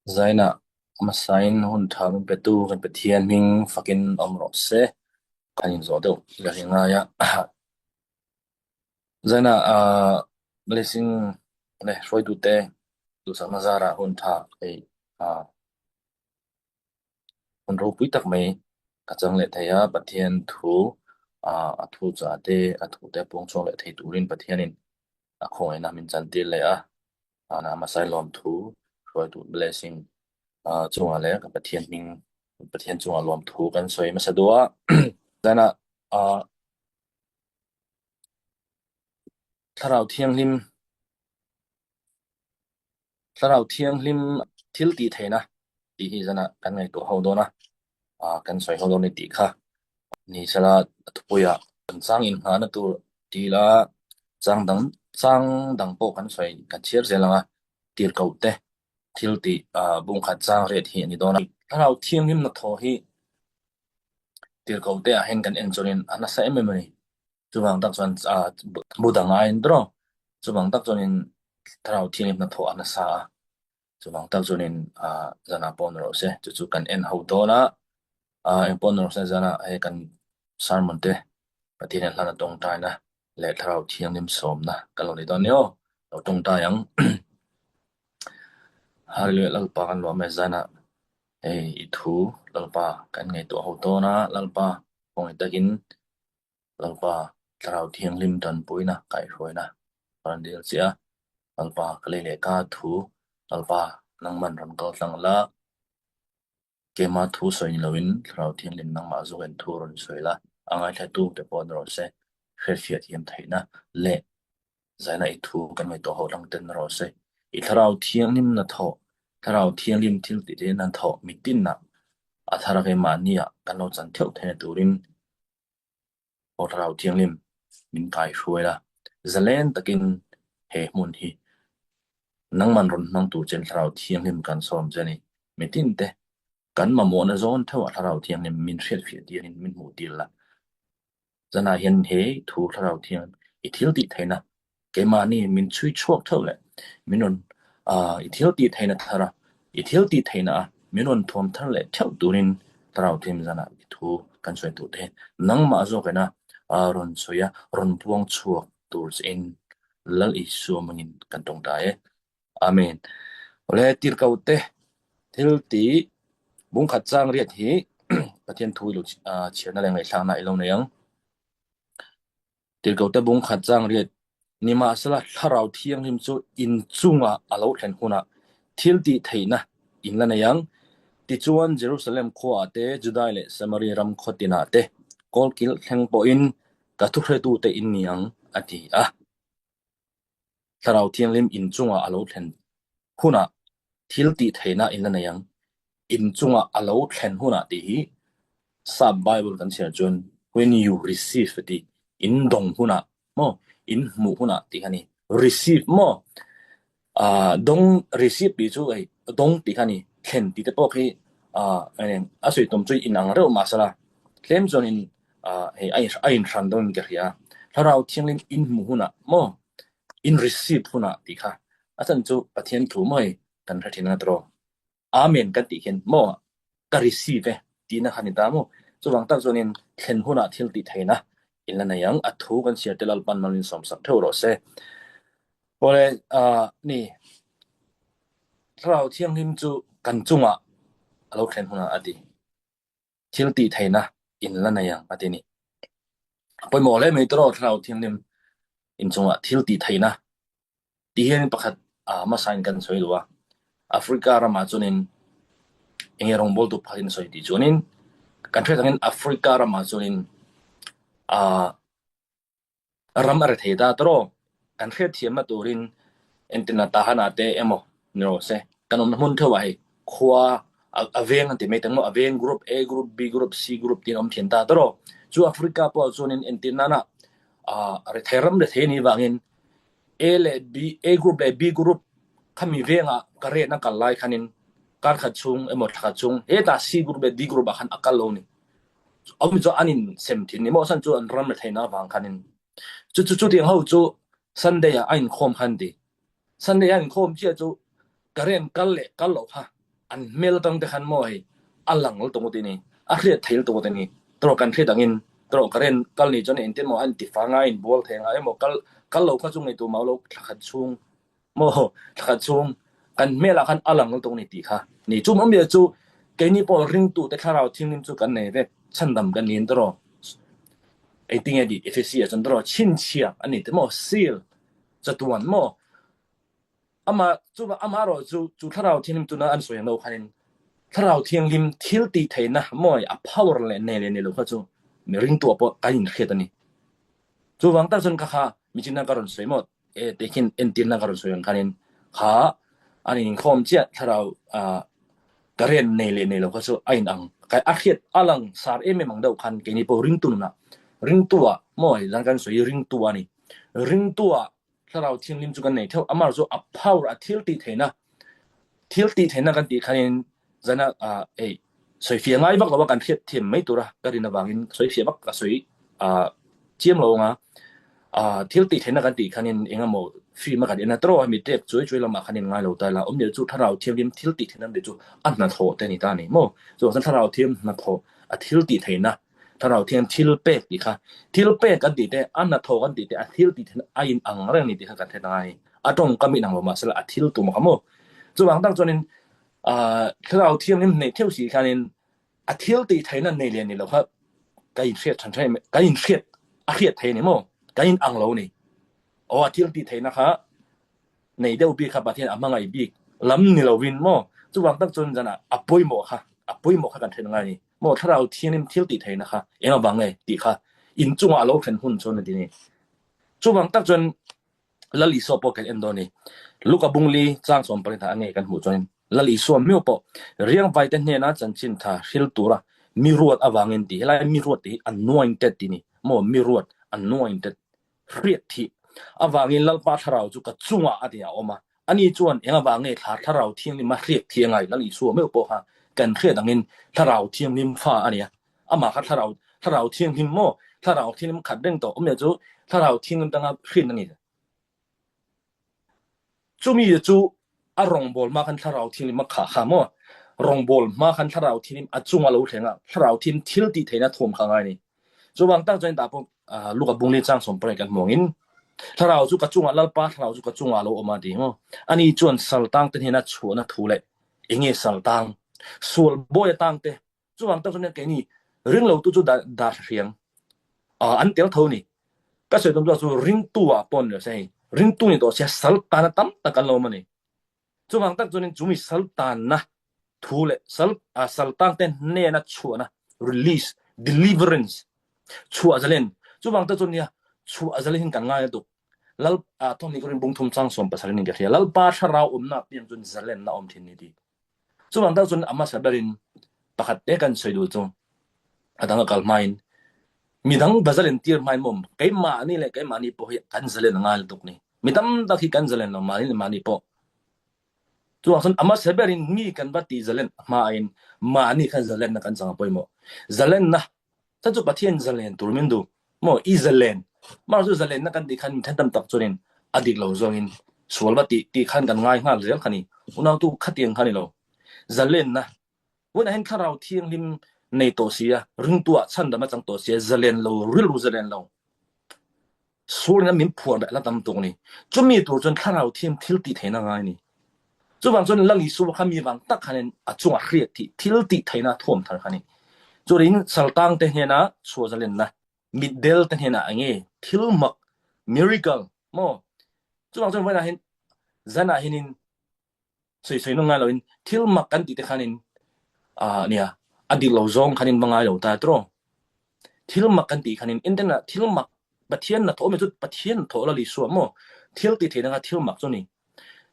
Zaina masain hun thamin petu kan petian ming fakin omro se kanin zo do lahinga ya Zaina blessing ne roi tu te tu samazara hun tha ei hun ro pui tak mai ka chang le thaya pathian thu thu cha te thu te pong chong le thei turin pathianin khoi na min chan til le na masai lom thu roi tu blessing chunga le ka pathian ming pathian chunga lom thu kan soi ma sadua dana tharau thiang lim thil ti theina ti hi jana kan ngai to ho do na kan soi ho do ni ti kha ni sala thuya kan chang in ha na tu ti la chang dang po kan soi kan chiar zelanga tir kau te thil ti bung khat chang re thi ni do na tharau thiang lim na tho hi tir kau te hen kan enjoyin ana sa memory chuwang tak chuan budanga in dro chuwang tak chuanin tharau thiang lim na tho ana sa chuwang tak chuanin jana pon ro se chu kan en ho do na en pon ro se jana he kan sermon te pathian hlana tong tai na le tharau thiang lim som na kan lo ni don yo tong ta yang hallelujah lalpa kan lo me jana i thu lalpa kan ngai to ho to na lalpa ong takin lalpa tharau thiang lim tan puina kai roi na ran dil sia lalpa kale le ka thu lalpa nang man ram ko tlang la kema thu soi ni lowin tharau thiang lim nang ma zo en thu ron soi la angai tha tu te pon ro se khefia thiam thaina le zaina i thu kan mai to ho lang ten ro se i tharau thiang lim na tho tharau thiang lim thil ti de nan tho mitin na athara ke mania kan lo chan theu the turin tharau thiang lim min kai roi la zalen takin he mun hi nang man ron nang tu chen tharau thiang lim kan som jani mitin te kan ma mo na zon theu tharau thiang lim min hriat fi ti in min mu til la zana hian he thu tharau thiang i thil ti thaina ke mani min chui chok theu le minon i thil ti thaina thara i thil ti thaina minon thom thar le theu turin tharau thiam zana i thu kan soi tu the nang ma zo kana ron soya ron puang chuak tur in lal i su mangin kan tong ta amen ole tir kaute thil ti bung khat chang riat hi pathian thui lu chiana leng lai thang na ilo na yang tir kaute bung khat chang riat nima sala tharau thiang him chu in chunga alo thlen huna thil ti theina in la na yang ti chuan Jerusalem kho ate Judai le Samaria ram khotina te kol kil thleng po in ka thu hre tu te in niang ati tharau thiang lim in chunga alo thlen huna thil ti theina in la na yang in chunga alo thlen huna ti hi sub bible kan sia chun when you receive the in dong huna mo in mu huna ti hani receive mo dong receive bi chu ai dong ti hani thlen ti te pok hi ane asoi tom chui in ang reu masala klem zon in he ai ran don ke ria tharau thiang lim in mu huna mo in receive huna ti kha asan chu pathian thu moi kan thina tro amen kan ti hen mo ka receive ti na khanita mo chuwang tak zonin thlen huna thil ti theina inlana yang athu kan sia telal pan malin som sak theu ro se pole ni tharau thiang lim chu kan chunga alo thlen huna ati thil ti theina inlana yang ati ni poi mo le me tro tharau thiang lim in chunga thil ti theina ti hen pakhat ma sign kan soi luwa Africa rama chunin engerong bol tu phalin soi ti chunin country tangin Africa rama chunin ramar theda tro country thiam ma turin entina tahana te emo no se kanom mun thawai khwa aveng anti me tangmo aveng group A group B group C group tin om thian ta tro chu Africa po chunin entina na are theram de theni wangin A le B A group le B group khami venga kare na kalai khanin kar khachung emo khachung e ta C group le D group khan akal lo ni om jo anin sem thin ni mo san chu an ram le thaina wang khanin chu tiang ho chu Sunday ain khom khan di Sunday ain khom chia chu karen kal le kal lo ha อันเมลตังแต่คันมอยอัลลังตรงตินี่อะเรียดเทลตรงตินี่ตรกันเทดังอินตรกะเรนกัลนี่จนเอ็นเตมออันติฟางาอินบอลแทงไอ้หมอกัลโลก็จุงในตัวเมาโลขัดชุงโมขัดชุงกันเมลคันอัลลังตรงนี่ติค่ะนี่จุมอเมียจูเกนี่ปอริงตูแต่คาราทิ้งนิมจูกันในเวฉันดำกันนี่ตรอไอ้ติงไอ้ดิเอฟซีจันตรอชินเชียอันนี้แต่มอซีลจะตัวมออามาจูอามาโรจูคาราทิ้งนิมจูนะอันสวยงามคันคาราทิ้งนิมทิลตีเทนะมอยอะพาวเวอร์เลยเนโลก็จูมีริงตัวปอกันอินเขตันนี่จูวังตาจนค่ะมีจินนาการุนสวยหมดเด็กินเอ็นตินนาการุนสวยคันนี้ค่ะอันนี้คอมเจียคารากะเรนเนโลก็จูไอ้นังไก่อาเขียดอลังสารเมมังเดาคันเกนี่ปอริงตุนนะริงตัวมอยลังกันสวยริงตัวนี่ริงตัวถ้าเราทิ้งลิมจุกันเนี่ยเท่าอามาร์โซอัพพาวเวอร์ทิลตีเทนะกันตีคันจะน่ะสวยเฟียงไงบักเราว่ากันเทียบเทียมไม่ตัวละก็ดีนะบางอินสวยเฟียบักกับสวยเจียมเราอ่ะทิลตีเทนะกันตีคันเองอ่ะโมฟีมากันเองนะตรอมีเด็กช่วยเรามาคันง่ายเราแต่ละเดี๋ยวจู่ถ้าเราเทียมลิมทิลตีเทนะเดี๋ยวจู่อันนั้นโถแต่นี่ตานี่โมจู่ถ้าเราเทียมนั่นโถทิลตีเทนะถ้าเราเทียมทิลเป็ดดีค่ะทิลเป็ดกันดีแต่อันนั้นโถกันดีแต่ทิลตีเทนะไอ้อังเรื่องนี้ดีกันเท่าไหร่ตรงก็มีหนังเรามาสละทิลตัวมาโมจู่บางตั้งจนถ้าเราเทียมลิมในเที่ยวสีคันทิลตีเทนะในเรียนนี่เราครับก็ยินเสียดฉันใช่ไหมก็ยินเสียดเทียดเทนี่โมก็ยินอังเรานี่ทิลตีเทนะคะในเดียวบีครับประเทศอามังไอบีลำนี่เราวินโมจู่บางตั้งจนจะน่ะปุ้ยโมค่ะกันเท่าไหร่นี่โมถ้าเราเทียมลิมทิลตีเทนะคะเองบางไงดีค่ะอินจุงอาโลเข็นหุ่นชนนี่จู่บางตั้งจนละลิโซโปกันเอ็นโดนี่ลูกบุงลีจ้างสมปริธาอันนี้กันหูจนละลิโซมิวปอเรียงไว้แต่เนี่ยนะจันชินท่าฮิลตัวละมีรวดอวังเงินดีแล้วมีรวดที่ anointed นี่โมมีรวด anointed เรียกที่อวังเงินลัลปาทเราจุกจุงอาเดียออกมาอันนี้จวนเองอวังเงินถ้าเราเที่ยงนี่มาเรียกเที่ยงไงละลิโซมิวปอฮะกันเรียกดังเงินถ้าเราเที่ยงนี่ฟ้าอันนี้มาถ้าเราเที่ยงนี่โมถ้าเราเที่ยงนี่ขัดเรื่องต่อเดี๋ยวจูถ้าเราเที่ยงนี่ตั้งขึ้นนี่จูมีจูรองบอลมาคันถ้าเราทีมมาขาหมอรองบอลมาคันถ้าเราทีมจุงอาลูเถงถ้าเราทีมทิลตีเถนะท่วมข้างไงนี่จูบางตั้งใจตาพวกลูกบุงเลี้ยจ้างสมปรายกันมองอินถ้าเราจูกจุงอาลป้าถ้าเราจูกจุงอาลูออกมาดีมั้งอันนี้จวนสัลตังเตนี่นะชัวนะทูเลยเองสัลตังส่วนบอยตังเตจูบางตั้งใจเนี่ยแกนี่เรื่องเราตู้ด่าเสียงอันเดียวเท่านี้ก็ใช้ตรงตัวริงตัวปนเลยใช่ริงตัวนี่ตัวเสียสัลตานตั้มตะกันเรามันนี่จูบางตั้งจนจูมีสัลตานนะทูเลสัลตังเต้นเนนะชัวนะ release deliverance ชัวจะเล่นจูบางตั้งจนเนี่ยชัวจะเล่นกันง่ายตุแล้วตอนนี้ก็เรียนบุ้งทุ่มสร้างสมภาษาเรื่องเดียวแล้วป้าชาเราน่ะเปลี่ยนจนจะเล่นน่ะทินนี่ดีจูบางตั้งจนอามาสับเรินประคัดเด็กกันสวยดูจงตั้งกัลไมน์มีทั้งบาซาเลนตีร์ไมน์มุมไก่มานี่เลยไก่มานี่พอกันจะเล่นง่ายตุกนี่มีตั้งตะกี้กันจะเล่นมานี่พอจูว่าสันอามาเสบรินมีกันบัดตีจะเล่นมานี่กันจะเล่นนะกันสังปอยโมจะเล่นนะถ้าจูบัดที่จะเล่นตัวมันดูโมอีจะเล่นมาจูจะเล่นนะกันตีขันทันตั้มตักจนินอดีตเราจงอินส่วนบัดตีขันกันง่ายเรื่องขันนี้อุณหภูมิขัดเตียงขันนี้เราจะเล่นนะวันนั้นข้าเราเที่ยงริมในตัวเสียรึงตัวฉันดำมาจังตัวเสียจะเล่นเราเรื่องจะเล่นเราส่วนนั้นมีผัวแบบละตั้มตรงนี้จะมีตัวจนข้าเราเที่ยงทิลตีเทน่าไงนี่จูบางจนลังลิสูว่ามีบางตักขันจงเรียกที่ทิลติไทยนะท่วมทางขันนี้จูรินสัลตังเตเนนะชัวจะเล่นนะมิดเดลเตเนนะอันนี้ทิลมักมิริเคิลโมจูบางจนวันนั้นจะน่าเห็นสวยๆน้องงานเราทิลมักกันติดขันนี้เนี่ยอดีตเราจงขันนี้บางงานเราแต่ตรงทิลมักกันติขันนี้อินเทอร์เน็ตทิลมักปะเทียนนะโถไม่จุดปะเทียนโถละลิสูโมทิลติเทนะทิลมักจนนี้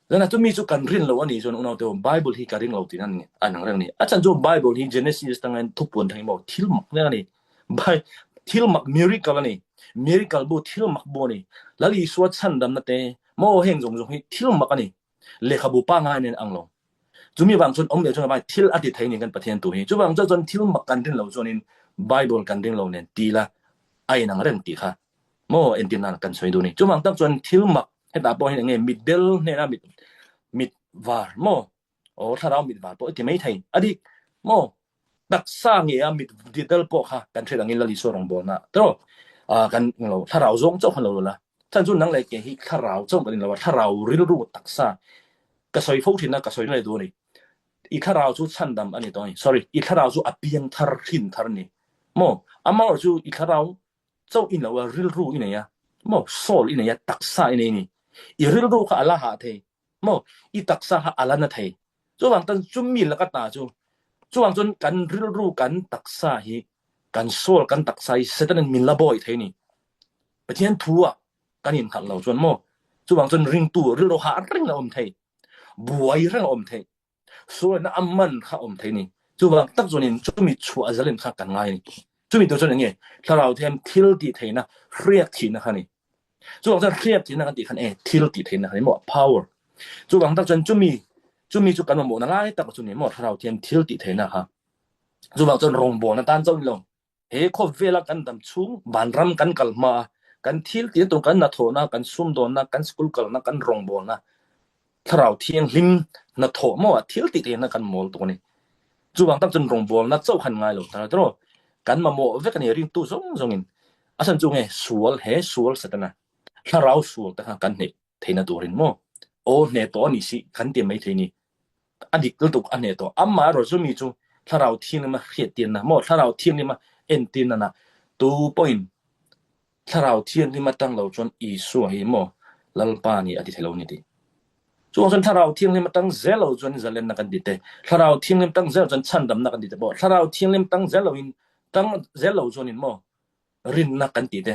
แล้วนะจะมีจุกันเรียนเราอันนี้จนอุณหภูมิไบเบิลที่การเรียนเราที่นั่นนี่อันนั้นเรื่องนี้อาจารย์จบไบเบิลที่ Genesis ตั้งแต่ทุกวันทั้งหมดทิลมักเนี่ยนี่ทิลมัก miracle นี่ miracle บุทิลมักบุนี่แล้วอีสวดฉันดำนั่นเองโมเฮงจงให้ทิลมักนี่เลขาบุป้างานเนี่ยอังลงจะมีบางส่วนเดี๋ยวจะมาทิลอดีตไทยนี่กันประเทศตัวนี้จุบางส่วนทิลมักกันเรียนเราจนนี่ไบเบิลกันเรียนเราเนี่ยตีละไอ้นั่งเรื่องตีค่ะโมเอ็นตินันกันสวยดูนี่จุบางตั้งส่วนทิลมักให้ตาปอยอย่างเงี้ยมิดเดิลเนี่ยนะมิดวาร์โม ถ้าเรามีบาปที่ไม่ไทยอดีโมตักษาเงียมีดิเดลปค่ะกันเทดังนี้ละลิโซรงบอนะตรกันเราถ้าเราจงเจ้าคนเราละท่านจุนนังเลยเกหิถ้าเราจงกันเราถ้าเราริรู้ตักษากระสอยฟูทินนะกระสอยอะไรดูนี่อีถ้าเราจุชันดำอันนี้ตัวนี้ sorry อีถ้าเราจุอเปียงทารินทารนี่โมอามาจุอีถ้าเราเจ้าอินเราริรู้อินเนี่ยโมโซลอินเนี่ยตักษาอินนี่อีริรู้ค่ะอัลลาฮะเทโมอีตักษาค่ะอัลลาฮ์นะเทจุวังตันจุมีละก็ตาจุวังจนกันริรู้กันตักษาฮีกันโซลกันตักษาเสด็จมินละบ่อยเทนี่ไปเทียนทัวกันยินขัดเราจนโมจุวังจนริงตัวริรู้หาริงละอมเทบวยเรื่องอมเทส่วนน้ำมันข้าอมเทนี่จุวังตักจนนี่จุมีชัวจะเล่นข้ากันไงนี่จุมีตัวจนอย่างเงี้ยถ้าเราเทียมทิลตีเทนะเรียกทีนะคะนี่จุวังจะเรียกทีนะกันตีคันทิลตีเทนะนี่หมด power จุวังตักจนจุมีจุกันมาหมดนะไล่ตักจนนี่หมดถ้าเราเทียมทิลตีเทนะคะจุวังจนรงบอนะตันจนลงขอเวลากันดำชุ่มบานรำกันกัลมากันทิลตีตรงกันนะโถนะกันซุ่มโดนนะกันสกุลกัลนะกันรงบอนะถ้าเราเทียงลิมนะโถมว่าทิลติเตนะกันมอลตัวนี้จุบังตักจนรงบอลนะเจ้าขันง่ายหรอกแต่ตรอกันมาโมเวกันเฮริงตู้ซงอินอาสันจุงสวลสวลสตนะถ้าเราสวลแต่กันเนเทนะตัวรินโมเนตัวนี้สิกันเตียไม่เทนี่อดีตตุกอันเนตัวอามาเราจะมีจูถ้าเราเทียงมาเขียดเตียนนะโมถ้าเราเทียงมาเอ็นตีนนะตู้ปอยน์ถ้าเราเทียงมาตั้งเราจนอีสวยโมลัลปานี่อดีตเรานี่ดิจนถ้าเราเที่ยงเล่มตั้งเซลล์จนจะเล่นนักดิเตถ้าเราเที่ยงเล่มตั้งเซลล์จนชันดำนักดิเตบ่ถ้าเราเที่ยงเล่มตั้งเซลล์อินตั้งเซลล์จนอินบ่รินนักดิเต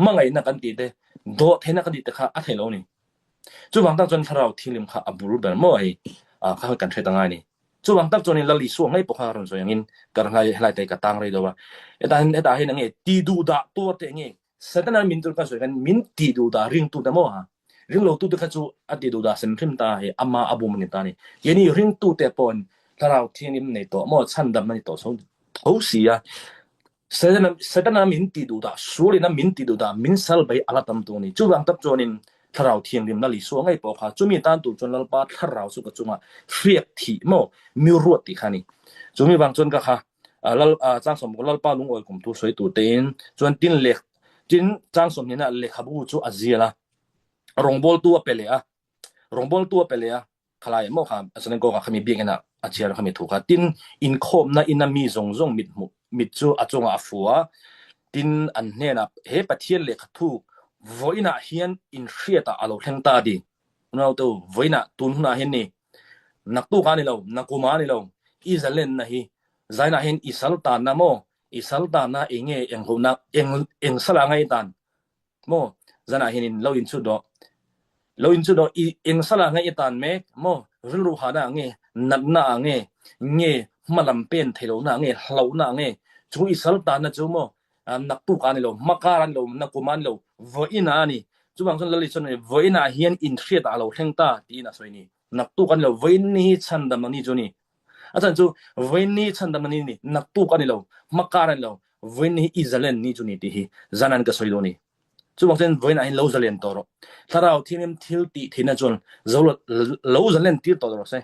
มังไงนักดิเตโดเทนักดิเตค่ะอัฐเฮโลนี่จุบังตั้งจนถ้าเราเที่ยงเล่มค่ะอับรุเบลบ่ข้ากันเทตังไงนี่จุบังตั้งจนละลิสวงให้ปกครองส่วนอย่างนี้กันไงหลายแต่กระตังเลยด้วยว่าแต่ให้นังเอตีดูดาตัวเตงเอเสร็จนั้นมินตุกันส่วนกันมินตีดูดาริงตุดามฮะring lo tu de kha chu ati do da sem phim ta he ama abu mani ta ni yeni ring tu te pon tharau thianim nei to mo chan dam ni to so tho sia sedana min ti du da suri na min ti du da min sal bai ala tam tu ni chu wang tap chonin tharau thianim na li so ngai po kha chumi tan tu chon lal pa tharau su ka chunga riek thi mo mi ruat ti khani chumi wang chon ka kha lal chang som lal pa lung oi kum tu soi tu ten chon tin lek tin chang som ni na le khabu chu azia rongbol tu apelea rongbol tu apelea khalai mo kha asan ko kha mi bingena achiar kha mi thuka tin in khom na inami zong mit chu achonga afua tin an hena he pathian le khathu voina hian in hriata alo thlengta di no to voina tun huna hen ni naktu ka ni lo nakuma ni lo izalen na hi zaina hen isalta na mo isalta na enge enghona eng sala ngai tan mo zana hen in lo in chu do lo in chu do eng sala ngai tan me mo ru ha na nge nat na nge malam pen thelo na nge hlo na nge chu isalta na chu mo naktu ka ni lo makaran lo nakuman lo voina ni chu bang chon lali chon voina hian in thriat alo thlengta ti na soi ni naktu kan lo voin ni chandam ni chu ni achan chu voin ni chandam ni naktu kan lo makaran lo voin ni izalen ni chu ni ti hi zanan ka soi lo ni chu bang chen voina hin lo zalen toro tharau thinem thil ti thina chon zol lo zalen ti to ro se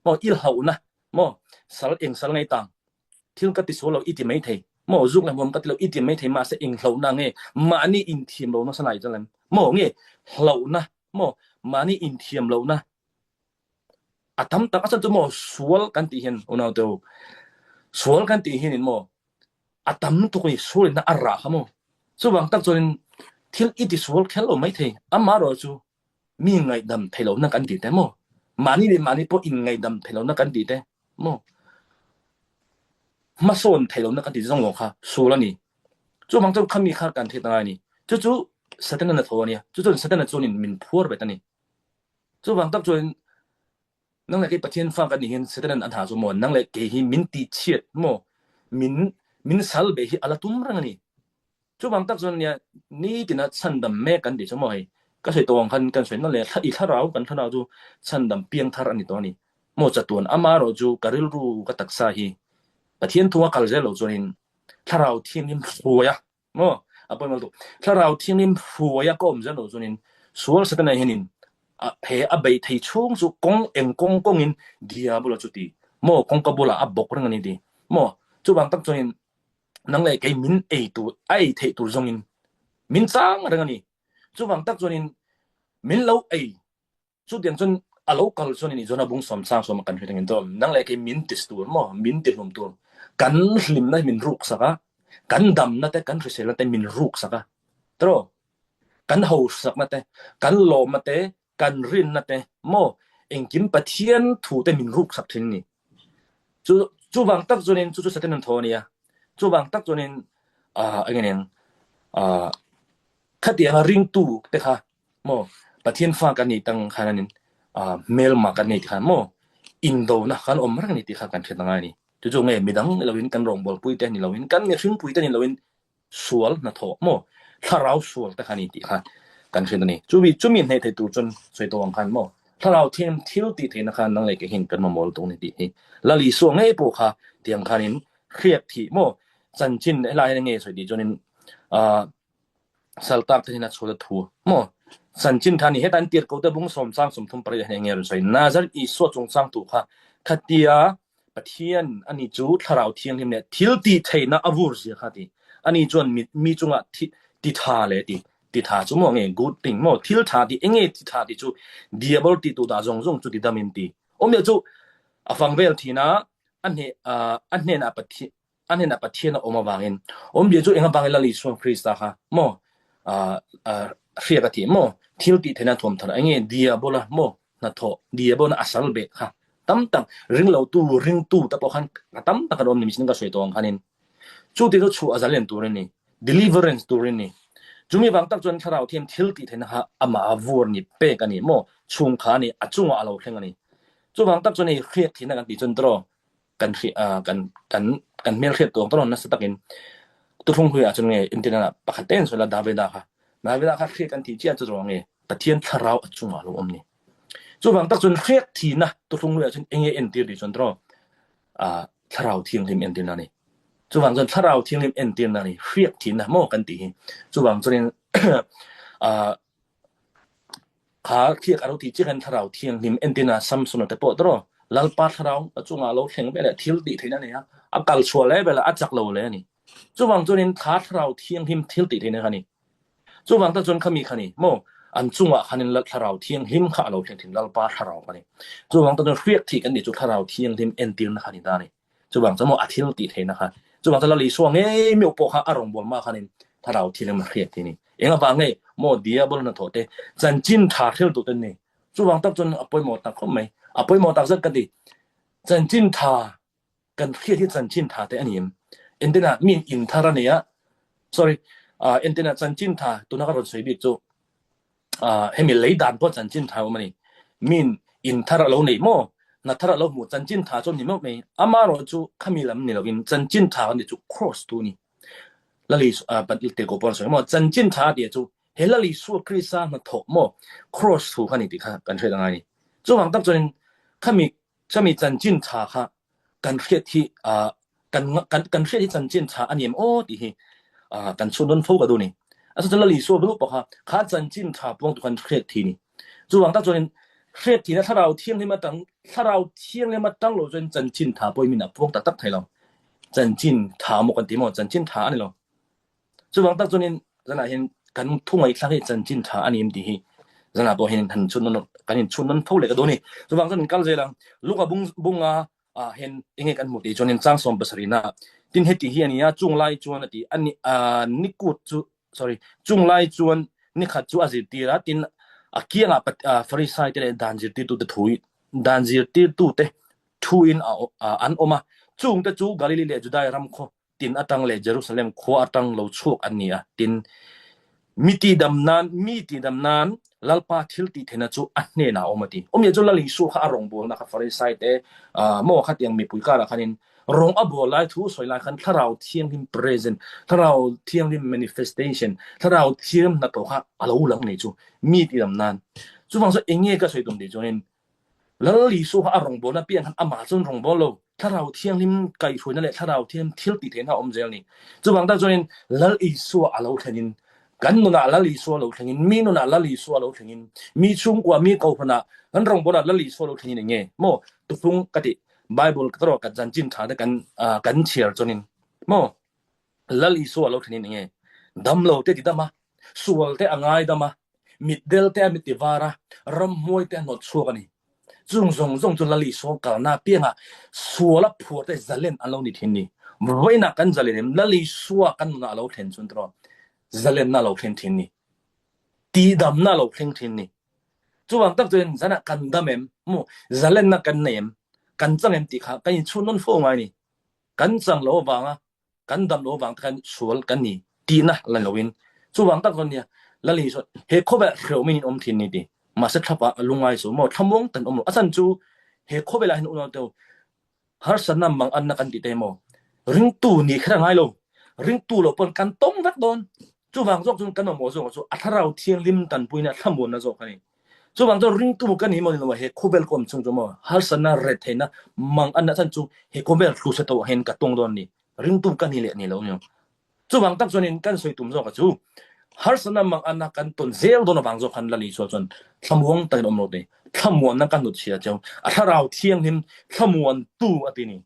mo il hau na mo sal eng sal ngai tang thil ka ti so lo iti mai thei mo zuk la mom ka ti lo iti mai thei ma se eng hlo na nge mani in thim lo na sanai chalan mo nge hlo na mo mani in thiam lo na atam tak asan chu mo sual kan ti hen ona to sual kan ti hen mo atam tu ko sual na ara ha mo chu bang tak chon thil iti sual khel lo mai thei amma ro chu mi ngai dam thei lo na kan ti te mo mani po in ngai dam thei lo na kan ti te mo ma son thei lo na kan ti jong lo kha sula ni chu bang chu khami kha kan thei ta ni chu satan na tho ni chu satan na chunin min phur be ta ni chu bang tak chon nang le ke pathian fa kan ni hin satan an tha chu mo nang le ke hi min ti chiat mo min sal be hi ala tum rang ni chu bang tak chon ya ni tina chandam me kan di chu mo hi ka sei tong kan sei na le tha i tharau kan tharau chu chandam piang thar ani to ni mo chatun ama ro chu karil ru ka taksa hi pathian thunga kal je lo chunin tharau thiam nim fuya mo apoi mal tu tharau thiam nim fuya kom jan lo chunin sual satan na hinin เพอเบยไทช่วงสุกงเองกงอินเดียบุลจุติโมกงกบุลาบกเรื่องนี้ดีโมจุบางตักจนินนังเลยไกมินตูไอเทตูจงอินมินซังเรื่องนี้จุบางตักจนินมินเลาจุดเดียนจนอโลกาลจนินจนบุงสมสร้างสมกันเรื่องนี้ตัวนังเลยไกมินติสตัวโมมินติลมตัวกันลิมนะมินรุกสักกันดำนะแต่กันริเซลแต่มินรุกสักตรอกันหูสักนะแต่กันโลมนะแต่กันรินนะแต่โมเองกินปะเทียนถูแต่มินรุกสักทีนี้จูบางตักจนินจูสเตนันโทเนี่ยจูบางตักจนินอะไรเนี่ยขัดเดียงริงตู้แต่ค่ะโมปะเทียนฟ้ากันนี่ตั้งขนาดนี้เมลมากันนี่ที่ค่ะโมอินโดนะกันอมรักนี่ที่ค่ะกันเช่นต่างๆนี่จู่ๆไงมีดังเราเห็นกันรองบอลปุยแต่นี่เราเห็นกันเนี่ยซึ่งปุยแต่นี่เราเห็นสวลนะโถโมถ้าเราสวลแต่ค่ะนี่ที่ค่ะกันเช่นต่างๆนี่จู่มีให้ตัวจนสวยตัวของกันโมถ้าเราเทียมทิลติเทนะคะนั่งเลยก็เห็นกันมาโมลตรงนี้ที่แล้วลีส่วงให้ปูค่ะเตียงคันนี้เครียดที่โมสันจินอะไรอย่างเงี้ยสวยดีจนสัลตักที่นัดสุดทัวโมสันจินท่านี้ให้ตันเตียร์เขาแต่บุ้งสมสร้างสมทุนประเดี๋ยวอย่างเงี้ยสวยน่าจะอีสวดจงสร้างตัวค่ะขัดเดียปะเทียนอันนี้จูถ้าเราเทียงที่เนี่ยทิลติเทนะอวูร์สิค่ะที่อันนี้จวนมีจงอ่ะติท่าเลยติท่าจุ่มองเงี้ย good thing โมทิลท่าที่เงี้ยติท่าที่จูdiable ที่ตัวดาจงจูติดามินที่อมเดียวจูฟังเวลที่นะอันนี้นะปะเทียนออกมาบางเงินอมเดียวจูเองบางเงินละลิส่วนคริสต์ค่ะโมเรียกที่โมทิลติเทนะทวมท่านเงี้ย diable โมนะโถ diable นะอัศลเบค่ะตั้มริงเราตู้แต่พอขันตั้มกันอมนี่มิชนึงก็สวยตัวขันนี้จูที่จูอาจจะเล่นตัวนี้ deliverance ตัวนี้จุมีบางตักจนถ้าเราเทียมทิลติเทนะฮะอามาวัวนี่เป๊กันนี่โมชุงขานี่อจุงว่าเราเพ่งกันนี่จูบางตักจนนี่เครียดที่นั่นกันติจนตรอกันเมลเครียดตัวตรอนั่นสตักินตัวทงคุยอาจจะไงอินเทอร์เน็ตปกติสุดละดาเวดาค่ะเครียดกันที่เจ้าจะร้องไงปะเทียนถ้าเราอจุงว่าเราอมนี่จูบางตักจนเครียดที่นะตัวทงคุยอาจจะเองเอ็นเตียร์ดิจนตรอถ้าเราเทียงริมเอ็นเตียร์นั่นนี่จูบางจนถ้าเราเทียงริมเอ็นเตียร์นั่นนี่เครียดที่นะโมกันตีจูบางจนขาเทียกอารมณ์ที่เจกันทาราวเทียงหิมเอ็นตินาซัมซุนแต่ปอดรอลัลปาทาราวจุงอาโลเข่งไปเลยทิลติที่นั่นเนี่ยอักลชัวเลยไปละอัจักโลเลยนี่จู่วังจนนินขาทาราวเทียงหิมทิลติที่นั่นคันนี่จู่วังตะจนขมีคันนี่โมอันจุงอ่ะคันนินลัทาราวเทียงหิมขาโลเข่งถึงลัลปาทาราวคันนี่จู่วังตะจนเรียกที่กันนี่จู่ทาราวเทียงหิมเอ็นตินคันนี่ได้นี่จู่วังจะโมอัทิลติที่นะคะจู่วังจะละลีส่วงเอ้ยมีอุปกรณ์อารมณ์บอลมาคันนี่ทาราวเทียงมาเรียกที่นี่เองก็ฟังไงโมเดียบลนะโถเตจันจินทาเทลตัวนี้จูวังตักจนอปอยหมอตักก็ไม่อปอยหมอตักสักกันดิจันจินทากันเรียกที่จันจินทาแต่อันนี้เอ็นเดน่ามีอินทาระเนี่ย sorry เอ็นเดน่าจันจินทาตัวนักรถสวยบิดจูให้มีเลยด่านเพราะจันจินทาว่ามันนี่มีอินทาระเราเนี่ยโมนัทระเราหมดจันจินทาจนนี่ไม่อามาโรจูขมิลำนี่เราวินจันจินทาวันนี้จู cross ตัวนี้แล้วลีปัดลิเตโกปอนสวยโมจันจินทาเดียจูเฮลลีสัวคริสามาถกโม cross ถูกขันนี่ติค่ะกันเชื่อยังไงจู่วังตักจนข้ามีจันจินทาค่ะกันเชื่อที่กันเชื่อที่จันจินทาอันนี้โอ้ดิกันชวนนฟูกันดูนี่อาจจะละลีสัวรู้ปะค่ะข้าจันจินทาปวงตุกันเชื่อที่นี่จู่วังตักจนเชื่อที่นะถ้าเราเที่ยงที่มาตั้งเราจนจันจินทาปวยมีนะปวงตักไทยเราจันจินทาหมกันติโมจันจินทาอันนี้เราจู่วังตักจนจะน่าเห็นกันทุ่งไอ้ครั้งที่จันจินทาอันนี้ดีจะน่าตัวเห็นทันชนนกันเห็นชนนฟูเลยก็ดูนี่จู่วังจนกันเจริญลูกกับบุงเห็นเองกันหมดที่จนเห็นสร้างสมบัติรีน่าดินเหตุที่อันนี้จุงไล่จวนที่อันนี้นิกุดsorry จุงไล่จวนนิขัดจูอาจิตีระดินเกี่ยงฟริสัยที่ดันจิตีตุเตถุยดันจิตีตุเตถุยอันออกมาจุงแต่จูกาลิลีเลจุได้รำโคดินอัตังเลเยรูซาเล็มโคอัตังโลชุกอันนี้ดินมิติดำนานลัลปาทิลติเทนะจูอันเนน่าออกมาดีมีจุลลิสุขอารมณ์บอลนะครับฟริสัยเตโมขัดยังมีปุยการะคันนินรองอบอลไลทูสวยไลคันถ้าเราเทียมทิม present ถ้าเราเทียมทิม manifestation ถ้าเราเทียมนักตัวค่ะอะไรอุลังนี่จูมีที่ดำนานจูฟังซะเองเงี้ยก็สวยตรงนี้จูนินแล้วลิสุขอารมณ์บอลนะเปลี่ยนทันอามาจนรองบอลโลถ้าเราเทียมทิมไก่ช่วยนั่นแหละถ้าเราเทียมทิลติเทนะอมเจลนี่จูฟังตาจูนินแล้วลิสุอะไรคันนิน กันนุนาละลีซัวโลถึงมีนุนาละลีซัวโลถึงมีชุงกว่ามีเกาพนะอันรองบ่ละลีซัวโลถึงนี่ไงโมตุฟุงกะติไบเบิลกะตรอกันจันจินทาดกันกันเชียร์จนินโมละลีซัวโลถึงนี่ไงดำโลเตติดามาซัวเตอะงายดามามิดเดลเตมิติวาระรำมวยเตนอดซัวกันนี่จุงจุละลีซัวกะนาเปียงอะซัวละพัวเตซะเลนอันโลนี่ทินนี่บ่อินะกันซะเลนละลีซัวกันนาโลเทนซุนตรอzalen na lo khen thin ni ti dam na lo khen thin ni chuwang tak chen zana kan damem mo zalen na kan nem kan chang em ti kha kan chun non fo ngai ni kan chang lo wanga kan dam lo wang kan sual kan ni ti na lan lowin chuwang tak kon nia la li so he khoba khro min om thin ni ti ma sa thapa lungai so mo thamong tan om asan chu he khobe la hin uno to har sanam mang an na kan ti te mo ring tu ni khra ngai lo ring tu lo pon kan tong dak don chu wang jok jun kan mo so atharau thiang lim tan puina thamon na jok ani chu wang jo ring tu kan ni mo no he khobel kom chung mo har sana re thena mang an na chan chu he khobel thu se to hen ka tong don ni ring tu kan ni le ni lo nyo chu wang tak jonin kan soi tum jok chu har sana mang an na kan ton zel don wang jok han la li so chon thamong ta om lo de thamon na kan nu chia chau atharau thiang lim thamon tu atini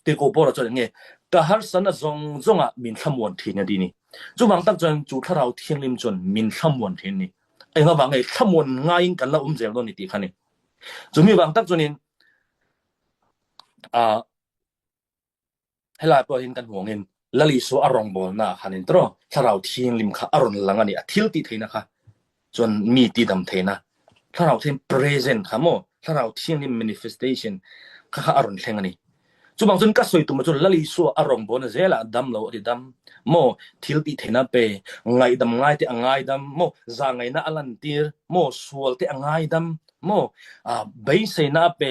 te ko por chon nge ka har sana zonga min thamon thina di ni chu wang tak chen chu tharau thiang lim chon min thamon thin ni enga wang ei thamon ngai kan la zel don ni ti khani chu mi wang tak chonin hela po hin kan huangin lali so arong bol na khanin tro tharau thiang lim kha aron langani athil ti theina kha chon mi ti dam theina tharau them present kha mo tharau thiang lim manifestation kha aron thlengani chu bang chun ka soi tu ma chu lali so arong bon zela dam lo ri dam mo thil ti thena pe ngai dam ngai te angai dam mo za ngai na alan tir mo sual te angai dam mo bai se na pe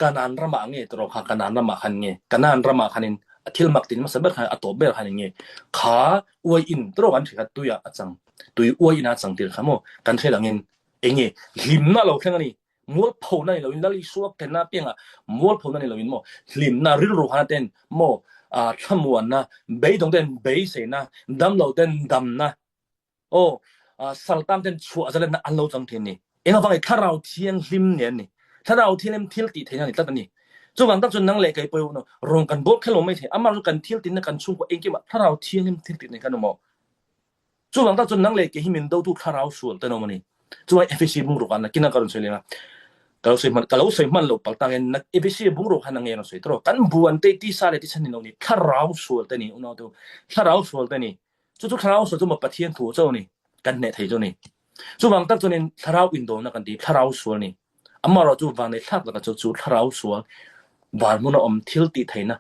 kanan rama nge tro kha kanan rama khan nge kanan rama khanin athil mak tin ma sabar kha atop ber khan nge kha oi in tro kan thika tu ya achang tu oi ina chang tir kha mo kan thelangin enge lim na lo thlengani mol phona ni lo in lali suak ten na penga mol phona ni lo in mo hlim na ril ru hana ten mo thamuan na bei dong ten bei se na dam lo ten dam na o saltam ten chu azale na an lo chang thin ni enga wang ai tharau thiang hlim nen ni tharau thiam thil ti theina ni tat ni chu wang tak chun nang le kai po no rong kan bol khelo mai the amar kan thil tin na kan chung ko engki ma tharau thiang hlim thil ti ni kan mo chu wang tak chun nang le ke himin do tu tharau sul te no mani chu ai efc bung ro kan na kina karon selena kalau sei man lo paltangen na ebc bungro hanang eno sei tro kan buan te ti sale ti sanin ni tharau sul te ni uno to tharau sul te ni chu tharau sul ma pathian thu cho ni kan ne thai cho ni chu wang tak chonin tharau indo na kan ti tharau sul ni amaro chu wang ne thak la chu tharau sul war mu na om thil ti thaina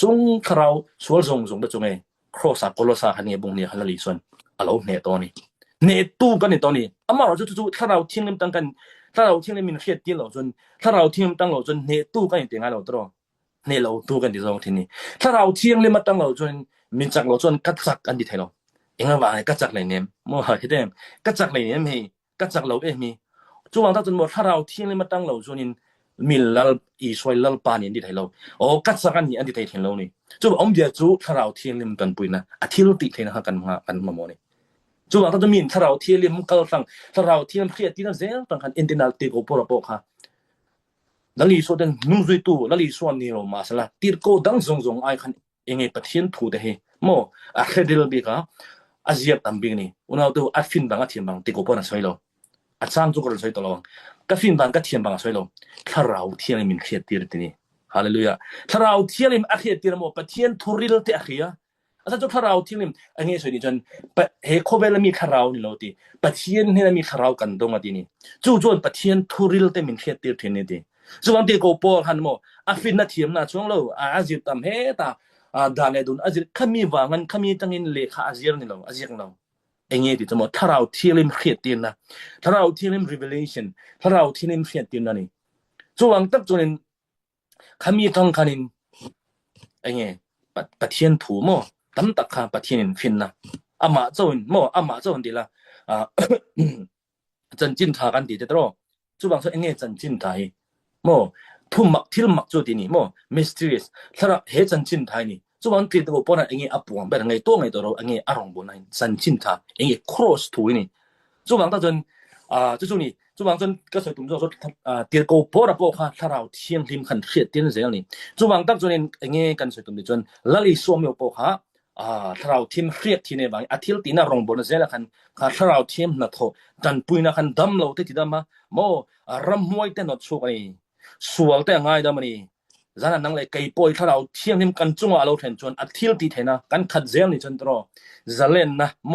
zung tharau sul zong da chunge crossa kolosa hani bung ni halali son alo ne to ni ne tu kan ni to ni amaro chu tharau thing lim tang kanถ้าเราเที่ยงมีเทียดตีเราจนถ้าเราเที่ยงตั้งเราจนเนตู้กันอย่างเดียวเราตรอเนเราตู้กันที่ตรงที่นี่ถ้าเราเที่ยงเลยมาตั้งเราจนมีจักเราจนกัดจักกันที่ไทยเราเองว่ากัดจักอะไรเนี่ยมั่วเหรอที่เดิมกัดจักอะไรเนี่ยมีกัดจักเรามีจู่วันถ้าจนหมดถ้าเราเที่ยงเลยมาตั้งเราจนมีลัลอีสวยลัลปานี่ที่ไทยเราโอ้กัดจักกันนี่อันที่ไทยเรานี่จู่อมเดียจู่ถ้าเราเที่ยงเลยมันกันปุยนะอาทิตย์เราติดไทยนะกันมาโมนี่จู่ว่าถ้าจะมีถ้าเราเที่ยงเลยมันก็ตั้งถ้าเราเที่ยงเครียดที่นั่นเสียตั้งคันอินเทอร์เน็ตตีโกโปรโปค่ะแล้วลีส่วนนุ่งจุยตู้แล้วลีส่วนนี้เรามาสละตีโกดังซงไอคันเองไงประเทศถูกแต่เฮโมอาเคเดลบีค่ะอาเซียนตั้มบิงนี่อุณหภูมิอัดฟินบางอัดเทียนบางตีโกโปรน่ะสวยเราอัดสร้างจุกเราสวยตลอดก็ฟินบางก็เทียนบางสวยเราถ้าเราเที่ยงเลยมันเครียดตีร์ที่นี่ฮาเลลูยาถ้าเราเที่ยงเลยมันเครียดตีร์โมประเทศทุริลเตะเฮียอาจจะถ้าเราเที่ยงเลยอันนี้สวยดีจนเฮโคเวลมีถ้าเรานี่เราตีประเทศนี่มีถ้าเรากันตรงอ่ะที่นี่จู่จนประเทศทุริลเตะมันเครียดตีร์ที่นี่ดีส่วนที่โกโปหันโมอาฟินน่ะเทียมน่ะช่วงเราอาเซียนตั้มเฮตาดานเอดุนอาเซียนขมีวางันขมีตั้งอินเลขาอาเซียนนี่เราอาเซียนเราเองที่จะหมดถ้าเราเที่ยงเครียดตีนนะถ้าเราเที่ยง revelation ถ้าเราเที่ยงเครียดตีนนะนี่ส่วนตั้งจนขมีตั้งคันินเองประเทศถูโมตั้มตักข้าประเทศฟินนะอามาเจ้าโมอามาเจ้าดีละจันจินทากันดีจะรอส่วนส่วนเองจันจินทายโมทุ่มมักทิลมักจุดนี้โม mysterious ถ้าเราเฮจันจินทายนี่จ จุบันติดตัวปนเองอปวงแบบไงตัวไงตัวเราเองอารมณ์บนนั้นสันชินท่าเอง cross ถุยนี่จุบันตั้งจนจุนี่จุบันจนก็สวยตุ้มจุตีโกปอระโปค่ะถ้าเราเทียงริมขันเทียดตีนเสียงนี่จุบันตั้งจนเองกันสวยตุ้มจนละลิสวมโยโปค่ะถ้าเราเทียมเทียดที่ในบางอาทิตย์ตีน่ารองบนเสียละคันถ้าเราเทียมนัดโตดันปุยนักคันดำเราที่ดำมาโมรำมวยแต่นัดช่วยสวลแต่ง่ายดำนี่จานันนั่งเลยไกปอยถ้าเราเทียมริมกันจุงอาเราเห็นจนอาทิตย์ตีเทนะกันขัดเสียงนี่จนตรอจะเล่นนะโม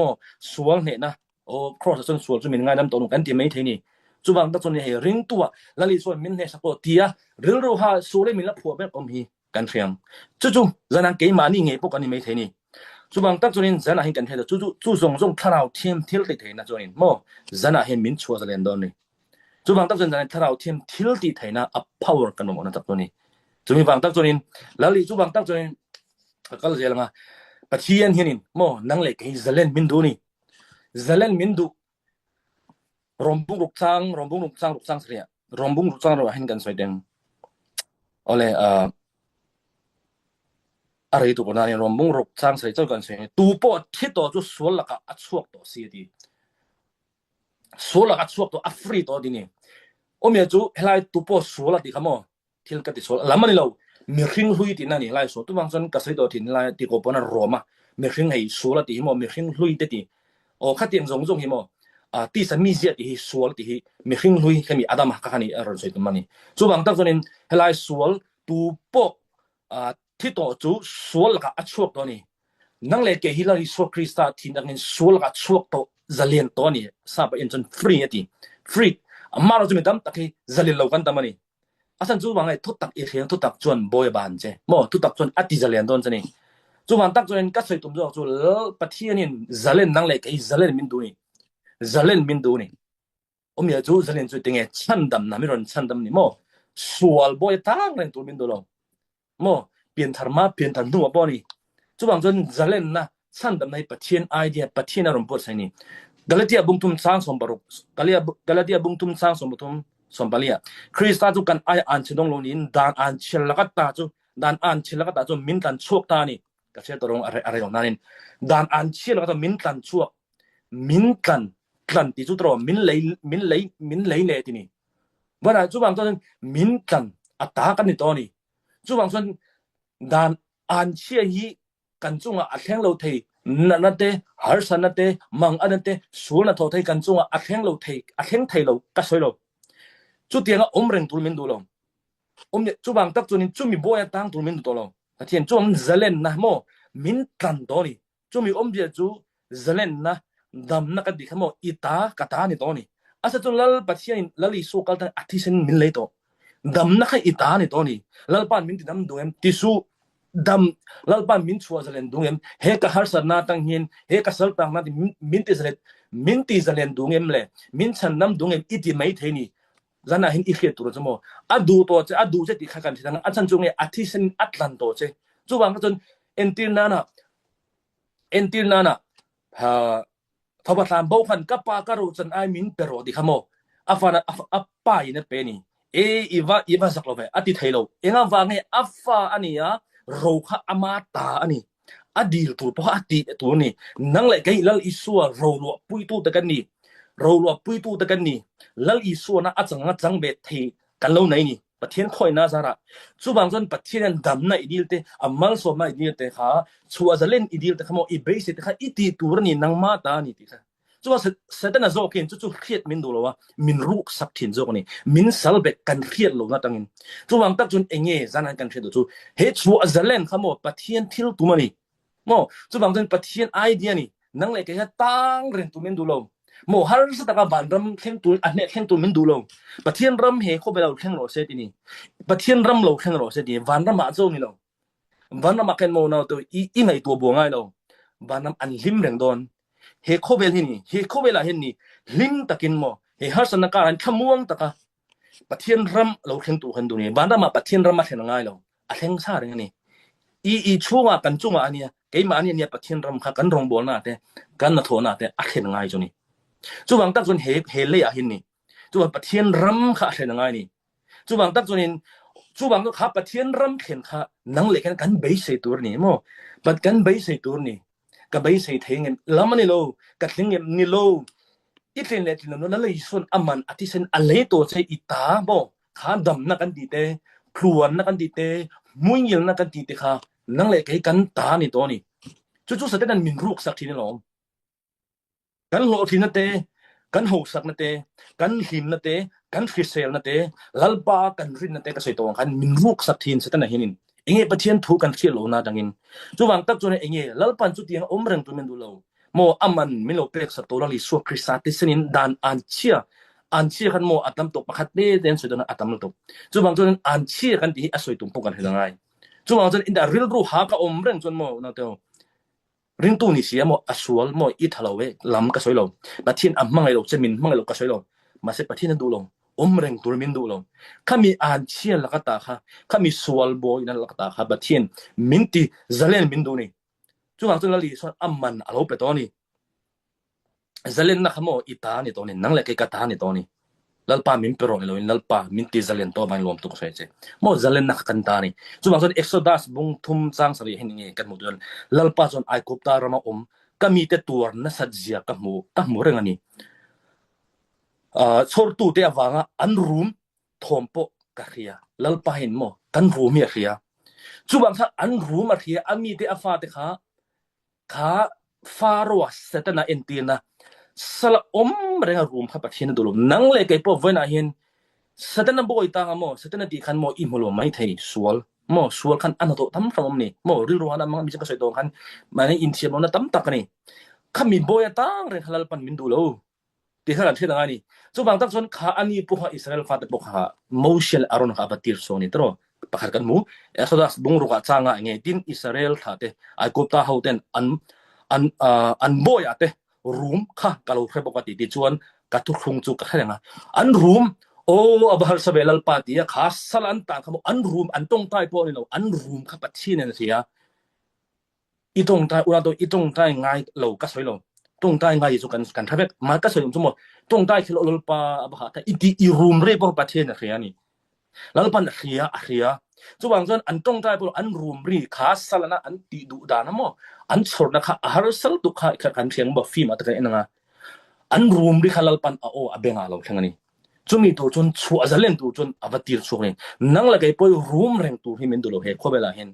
สวลเนี่ยนะโอ้ครอสจนสวลจนมีง่ายดำตัวนึงกันที่ไม่เทนี่จุบังตั้งจนให้ริงตัวละลิส่วนมินเนสโปเตียเรื่องรู้ฮะสูเลมินละผัวแบบอมฮีกันเทียงจู่ๆจานันเกยมานี่ไงพวกกันนี่ไม่เทนี่จุบังตั้งจนจานันเห็นกันเทตัวจู่ๆส่งถ้าเราเทียมทิลติเทนะจนโมจานันเห็นมินชัวจะเล่นโดนนี่จุบังตั้งจนจานันถ้าเราเทียมทิลติเทนะอัพพาวเวอร์กันหมดนะตัวนี้จุบังตั้งจนละลิจุบังตั้งจนก็เลยละมาปะเทียนเห็นโมนั่งเล็กให้จะเล่นมินดูนี่จะเล่นมินดูrombung ruksang seria rombung ruksang ro hin kan soideng ole are itu pona ni rombung ruksang seria chol kan soideng tu po thito chu sual laka achuak to si di sual laka achuak to afri to di ni omia chu helai tu po sual di khamo thil ka ti sual lamani lo mi hring hlui ti na ni lai so tu bang son ka sai to thin lai ti ko pona roma mi hring hei sual ti mo mi hring hlui te ti o khatiem jong hi moที่สมีเสียที่สวลที่มีหิ้งลุยแค่มีอาดามข้านี่อารมณ์สวยตัวมันนี่จู่บางตั้งจนเฮลัยสวลตูโปที่ต่อจู่สวลกับอัชวกตัวนี้นั่งเล็กเกฮิลาริสวคริสต์ที่นั่งสวลกับอัชวกตัวจะเลียนตัวนี้ทราบเป็นจนฟรีนี่ฟรีมาเราจะมีตั้มตะกี้จะเลียนเรากันตั้มนี่อาศัยจู่บางไอ้ทุกตักอีกอย่างทุกตักจวนบอยบานเจ้โม่ทุกตักจวนอัติจะเลียนตัวนี้จู่บางตั้งจนก็สวยตัวจู่ปะเทียนี่จะเลียนนั่งเล็กเกจะเลียนมินดูนี่จะเล่นมินดูนี่ผมอยากจะจะเล่นจุดที่ไงชันดำนะไม่รอนชันดำนี่โม่สวลบอยตั้งเล่นตัวมินดูลงโม่เปลี่ยนธรรมะเปลี่ยนธรรมะบ่นี่จุบังจนจะเล่นนะชันดำในปะเทียนไอเดียปะเทียนอารมณ์ปวดใส่นี่กาลาเดียบุงทุมสร้างสมบัติกาลาเดียบุงทุมสร้างสมบัติสมบัติคริสต์จุกันไออันเชดงลงนี้ดานอันเชลกัตตาจุดานอันเชลกัตตาจุมินตันชั่วตานี่ก็เชื่อตัวลงอะไรของนั่นดานอันเชลกัตตามินตันชั่วมินตันกันที่จุดรอมินเลยเนี่ยที่นี่วันนั้นจุบังตอนมินกันอัตตากันในตอนนี้จุบังส่วนดานอันเชี่ยฮีกันจุงอัดแข้งเราเทนั่นเตฮาร์สันนั่นเตมังอันนั้นเตสูนนั่นทอเทกันจุงอัดแข้งเราเทอัดแข้งเทเราก็สวยเราจุดเดียงอมเร่งตัวมินดูเราเนี่ยจุบังตักจุนี่จุมีบ่อยตั้งตัวมินดูตัวเราแต่ที่จุมันจะเล่นนะโมมินกันตอนนี้จุมีเดียจุจะเล่นนะดำนักดิขโมอิตากตานี่ตัวนี้อาศัยจนลลปัจจัยลลิสุกัลตันอาทิเซนมินเลยตัวดำนักอิตานี่ตัวนี้ลลปานมินติดำดูเอ็มติสุดำลลปานมินชัวจะเล่นดูเอ็มเฮกฮาร์สนาตังเฮียนเฮกสัลตังนาที่มินติจะเล่นดูเอ็มเลยมินฉันนำดูเอ็มอิติไม่เทนี่จานนั้นเห็นอีกเหตุตัวจมูกดูตัวเจ้าดูเจ้าติดขันที่ทางอาจารย์จงเออาทิเซนอัตลันตัวเจ้าจู่บางก็จนเอ็นตินานะทว่าตามบอกกันกับปากการุจันไอมินเปรอดิขโมอาฟานะอาป้ายเนี่ยเป็นนี่อีวาสักโลเวอติเทโลเองว่าไงอาฟาอันนี้โรคอามาตาอันนี้อดีตตัวเพราะอดีตตัวนี้นั่งเลยไงลัลอิสัวโรลวปุยตูตะกันนี่ลัลอิสัวนะอาจังเบททีกันแล้วไหนนี่ประเทศคอยน่าสาระสุบางส่วนประเทศนั้นดำน่ะอีดีลเตอามัลสมาอีดีลเตค่ะชัวจะเล่นอีดีลเตขโมอีเบสิเตค่ะอีตีตัวนี่นางมาตานี่ติค่ะชัวเสด็จน่ะโจกินจู่เครียดมินดูแล้วว่ามินรูกสักถิ่นโจกนี่มินสัลเบกกันเครียดลงนะตังอินชัวบางตักจนเองจานันกันเครียดจู่เฮชัวจะเล่นขโมประเทศทิลตัวนี่โมชัวบางส่วนประเทศไอเดียนี่นั่งเลยแค่ตั้งเรนตัวมินดูแล้วโมฮาร์สตะกับบันรำแข่งตัวอันนี้แข่งตัวมินดูลงปะเทียนรำเฮเขาไปเราแข่งโรเซตินี่ปะเทียนรำเราแข่งโรเซติวันรำมาโจนี่เราวันรำมาแข่งโมนาตัวอีไม่ตัวบัวง่ายเราวันรำอันลิมแรงโดนเฮเขาไปที่นี่เฮเขาไปละเห็นนี่ลิมตะกินโมเฮฮาร์สนักการันขมวงตะกะปะเทียนรำเราแข่งตัวกันตัวนี้วันรำมาปะเทียนรำมาแข่งง่ายเราแข่งซาเรื่องนี้อีช่วงกันช่วงอันนี้เกี่ยมาอันนี้เนี่ยปะเทียนรำค่ะกันรองบอลน่ะแต่กันน่ะโถน่ะแต่แข่งง่ายจนี่จู่บางตักจนเฮเลยอ่ะเห็นนี่จู่บางประเทศรำค่ะเห็นง่ายนี่จู่บางตักจน chu bang to kha pathian ram khen kha nang le kan bei sei tur ni mo pat kan bei sei tur ni ka bei sei theng lamani lo ka thling ni lo itlin le tin no na le sun aman atisen ale to chei ita bo kha dam na kan di te khluan na kan di te muingil na kan di te kha nang le kai kan ta ni to ni chu sa te nan min ruk sak thin lo kan lo thin na te kan ho sak na te kan him na te kan fisel na te lalpa kan rin na te ka sei to kan min ruk sak thin sa te na hinin enge pathian thu kan khil lo na dangin chu wang tak chu ne enge lalpan chu tiang omreng tu men du lo mo aman milo pek sa to li so krisati senin dan an chia kan mo atam to pakhat ne den so don atam to chu bang chu an chia kan ti asoi tum pokan hedangai chu bang chu in da real ru ha ka omreng chon mo na to ring tu ni sia mo asual mo I thalawe lam ka soilo pathian ammangai lo chemin mangai lo ka soilo ma se pathian du lo omreng tur min du lo khami an chia la ka ta kha khami sual boy na la ka ta kha pathian minti zalen min du ni chu bang chu la li so amman alo pe to ni zalen na khamo ita ni to ni nang le ke ka ta ni to ni lalpa min pero ni lo lalpa minti zalen to ban lom tu ko se mo zalen na kan ta ni chu bang son exodus bung thum chang sari hin nge kan mu don lalpa son ai kopta rama kami te tur na sajia ka mu reng ani chor tu te awanga an room thompo ka khia lalpa hin mo kan room ya khia chu bang tha an room a khia ami te afa te kha faro setana entina sala renga room kha pathin dulum nang le kai po vena hin satana boy tanga mo satana ti khan mo imolo mai thei sual khan anato tam from ni mo ri ruana mang mi ka soi tong khan mane in thiam na tam tak ni khami boy tang re halal pan min dulo ti khan thena ani chu bang tak chon kha ani pu ha Israel fa te po kha moshel aron kha batir so ni tro pakhar kan mu exodus bung ru ka changa nge tin Israel tha te ai ko ta hauten an boy ate room kha kalau khrebokati ti chuan ka thu khung chu ka khalenga an room abahal sabelal pati ya khas salan ta khamo an room an tong tai po ni lo an room kha pathin en sia itong tai ura to itong tai ngai lo ka soi lo tong tai ngai chu kan thabek ma ka soi chu mo tong tai khilo lol pa abha ta i room re po pathin na khia ni lalpan khia chu bang jon an tong tai po an room ri khas salana an ti du da na mo an chor na kha har sal tu kha kan thiang ba fi ma ta ka enanga an room ri khalal pan abenga lo thangani chumi to chon chu azalen tu chon avatir chukni nang la kai poi room reng tu hi men du lo he khobela hen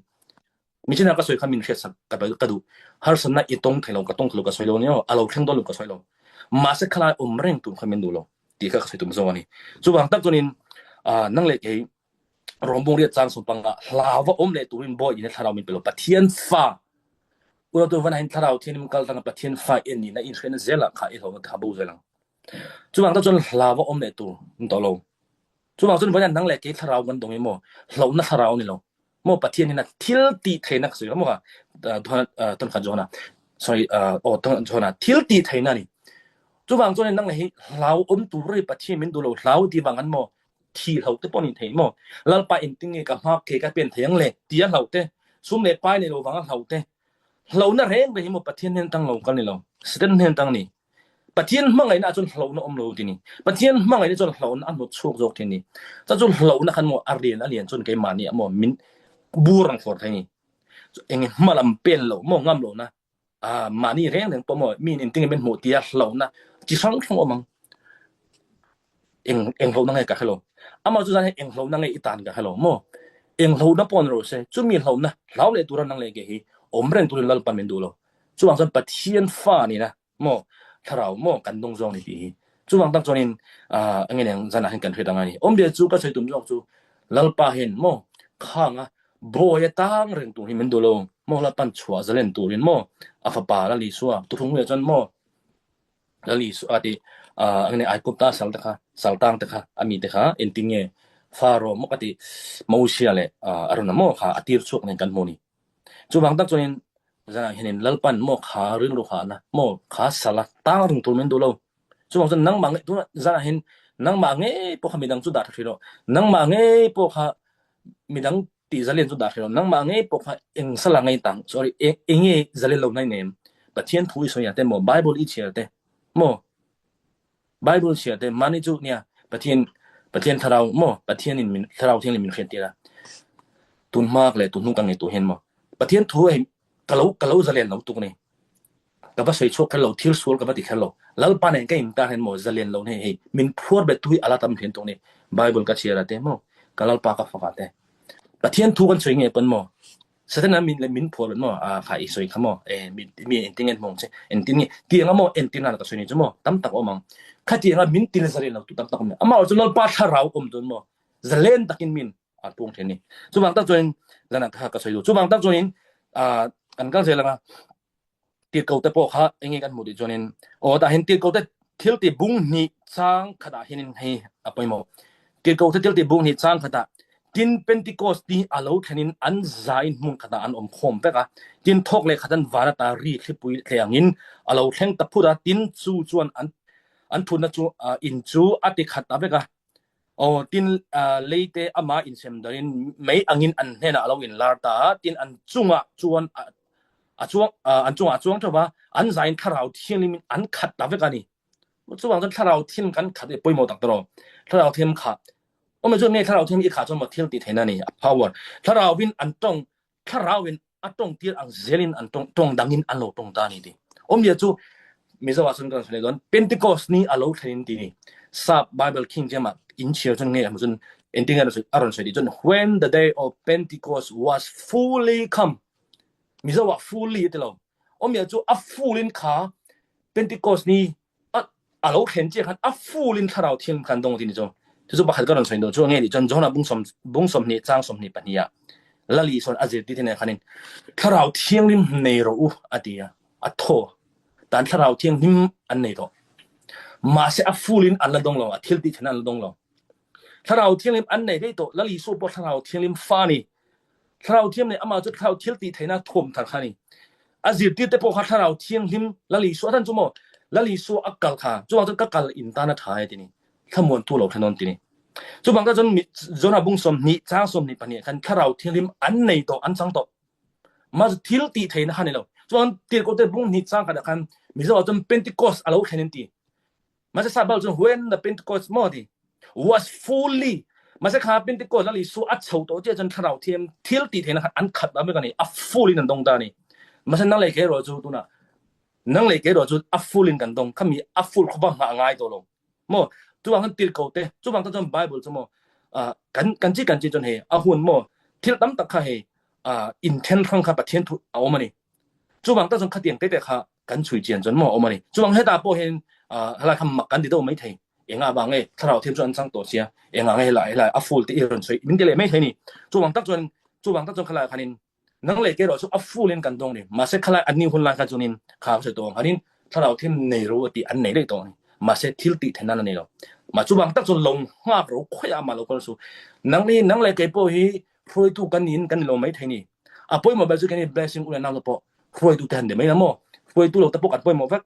mi china ka soi khamin khet sak ka ba ka du har sanna itong thelo ka tong thelo ka soilo ni alo theng do lo ka soilo ma se khala reng tu khamin du lo ti ka soi tu zo ani chu bang tak chonin nang le ke rombong ria chang sumpanga hlawa le turin boy in tharau min pelo pathian fa ura to van hin tharau thinim kal tang pathian fa en ni na in khena zela kha I ho ka bu zelang chu bang ta chon hlawa le tu ndolo chu bang chon van nang le ke tharau gan dong mo hlo na tharau ni lo mo pathian ni na thil ti thenak sui mo ka ton kha jona sorry ton jona thil ti theina ni chu bang chon nang le hi hlau tu ri pathian min du lo hlau ti bang an mo thi hlau te poni thei mo lalpa inting ka ma ke ka pen theng le tia hlau te sum le pai ni lo wang hlau te hlau na reng be hi mo pathian nen tang lo kan ni lo sten nen tang ni pathian mangai na chon hlau na lo ti ni pathian mangai ni chon hlau na mo chuk jok ti ni cha chon hlau na khan mo alian chon ke mani mo min burang for thai ni eng malam pen lo mo ngam lo na mani reng po mo min inting ben mo tia hlau na chi sang thong omang eng hlau na ngai ka hello ama chu jan eng hlau na ngai itan ka hello mo eng hlau na pon ro se chu mi hlau na hlau le turan nang le ge hi omreng turin lal pan men du lo chu wang san pathian fa ni na mo tharau mo kan dong jong ni ti chu wang tak chonin angen jana hen kan thre dang ani omde chu ka sei tum jok chu lal pa hen mo khanga boy tang reng tu hi men du lo mo la pan chua zalen turin mo afa pa la li suwa tu thung le chan mo la li su ati angen ai kopta saltang ta kha ami te kha entinge faro mo kati mausia le arona mo kha atir chuk nen kan mo ni chu bang tak chonin jana henin lalpan mo kha ring ru kha na mo kha sala tang rung tu men du lo chu bang jon nang mang tu jana hen nang ma nge po kha midang chu da thiro nang ma nge po kha midang ti zalen chu da thiro nang ma nge po kha eng sala ngai tang sorry enge zalen lo nai nem pathian thui so ya te mo bible I chia te mo bible chia te mani chu nia pathian ประเทศทะเราหมอประเทศนี่ทะเราเที่ยงลิมินเขตติละตุนมากเลยตุนนุกังไงตัวเห็นหมอประเทศทั่วกะเราจะเล่นเราตุกนี่ก็บ่ใส่ชกกันเราทิลสวลก็บ่ติคันเราแล้วปานนั้นก็อินตาเห็นหมอจะเล่นเรานี่มินพัวเบตุยอะลาตำเห็นตรงนี้ไบเบิลก็เชียร์ละเตหมอกะเราปากก็ฟักอะเตประเทศทั่วกันสวยไงปนหมอสถานะมินพัวเป็นหมอฝ่ายสวยคั่นหมอมีเอ็นติงเอ็นมงใช่เอ็นติงนี่เตียงหมอเอ็นติงนั่นก็สวยนี่จังหมอตํตักอมังคาเตียงมินตินจะเล่นเราตุตํตักอมาเอาจนเราปาทะเราอมจนหมอจะเล่นตักินมินปงเทนี่จุบังตักจนแล้วนะก็สวยอยู่จุบังตักจนอันก็เสร็จแล้วตีเก่าแต่พอค่ะเองกันหมดจนแต่เห็นตีเก่าแต่ทิลติบุ้งนี่สร้างขดาเห็นให้ไปหมดตีเก่าแต่ทิลติบุ้งนี่สร้างขดาทินเพนติโคสตีอาลูเห็นอันใจมุงขดาอันคมเปกะทินทอกเลยขดันวาระตารีคลิปุยเทียงินอาลูเห็นตะพูดทินจูจวนอันพูดนะจูอินจูอติขัดตาเปกะทินเลยเตอามาอินเซมดารินไม่อังินอันเห็นอาลูอินลาร์ตาทินอันจุงจวนอันจวงเถอะว่าอันใจทะเราเที่ยงลิมิอันขัดตาเวกันนี่จวงจนทะเราเที่ยงกันขัดป่วยหมดตักตรอทะเราเที่ยงขัดไม่จนเนี่ยทะเราเที่ยงอีกขาจนหมดเที่ยงติดเห็นนั่นนี่powerทะเราวินอันตรงทะเราวินอันตรงเตียอังเซลินอันตรงดังอินอันโลตรงตานี่ดิเดี๋ยวจูมิซาวาสุนกันสุดเลยเป็นติโกสนี่อันโลเห็นดินี่ซับไบเบิลคิงเจมาอินเชียร์จนเนี่ยมันจนเอ็นดิ้งกันสุดอารมณ์สุดจน when the day of Pentecost was fully comeมิซาวะ fully ตลอดเดี๋ยวจูfully ขาเป็นติโกสนี่อาลูเห็นเจ้าคันfully ทะเราเที่ยงกันตรงที่นี่จูบักขัดก็รอนสวยดูจูเงี้ยดิจนน่ะบุ้งสมนี่จ้างสมนี่ปัญญาละลีส่วนอาเจติที่ไหนคันนี้ทะเราเที่ยงริมเนโรอดีอะโตแต่ทะเราเที่ยงริมอันเนโรมาเสียfully อันละดงลงทิลติที่นั่นละดงลงทะเราเที่ยงริมอันไหนได้โตละลีส่วนพอทะเราเที่ยงริมฟ้านี่ทะเราเที่ยงเนี่ยอามาจุดทะเราทิลติที่นั่นท่วมทางคันนี้อาเจติแต่พอทะเราเที่ยงริมละลีส่วนท่านจูโมละลีส่วนอักกัลค่ะจูว่าจนกักกัลอินตานาทายที่นี่ขมวนตัวเราถนนที่นี่จูบังก็จนน่ะบุ้งสมนี่จ้างสมนี่ปะเนี่ยคันทะเราเที่ยงริมอันไหนโตอันสังโตมาทิลติที่นั่นเราจูว่าตีก็แต่บุ้งนี่จ้างกันคันมิซะว่าจนเป็นติโกสอาลูเห็นตีมาจะทราบว่าจน when the Pentecost morning was fully มาจะขาเป็นติโกสละลีส่วนอัดเฉาโตเจ้าจนทะเราเที่ยงทิลติที่นั่นอันขัดแล้วไม่กันนี่fully นั่นตรงตานี่มาจะนั่งเลยแค่รอจูตัวน่ะนั่งเลยแค่รอจูfully กันตรงเขามีfull เขาบ้างง่ายตัวลงโมจูบังกันตีเก่าเตจูบังก็จนไบเบิลจูโมกันจีจนเฮหุ่นโมที่ตั้มตะค่ะเฮintent ข้างข้าประเทศทุเอามานี่จูบังก็จนขัดเตียงเตะค่ะกันช่วยเจียนจนโมเอามานี่จูบังให้ตาโปเห็นอะไรคำมักกันที่ตัวไม่เทเองบางถ้าเราเทียมจนสังตัวเสียเองให้หลายfull ที่อินช่วยมินเดเลยไม่เทนี่จูบังตั้งจนขลายคันนี้นั่งเลยแกเราจูfully กันตรงนี่มาเสร็จขลายอันนี้คนละกันจนนี่ข่าวเสร็จตรงคันนี้ถ้าเราเทียมในรู้ที่อันไหนได้ตรงนี่มาเสร็จทิลติเท่านั้นนี่เรามาจูบังตั้งจนลงห้าเราค่อยเอามาเราคนสู้นั่งเลยแกพอฮีพรวยตู้กันนินกันเราไม่เทนี่พอยมาแบบนี้ blessing อุลนั่งเราพอพรวยตู้แทนเดี๋ยวไม่นะโมพรวยตู้เราตะปกันพอยมาแบบ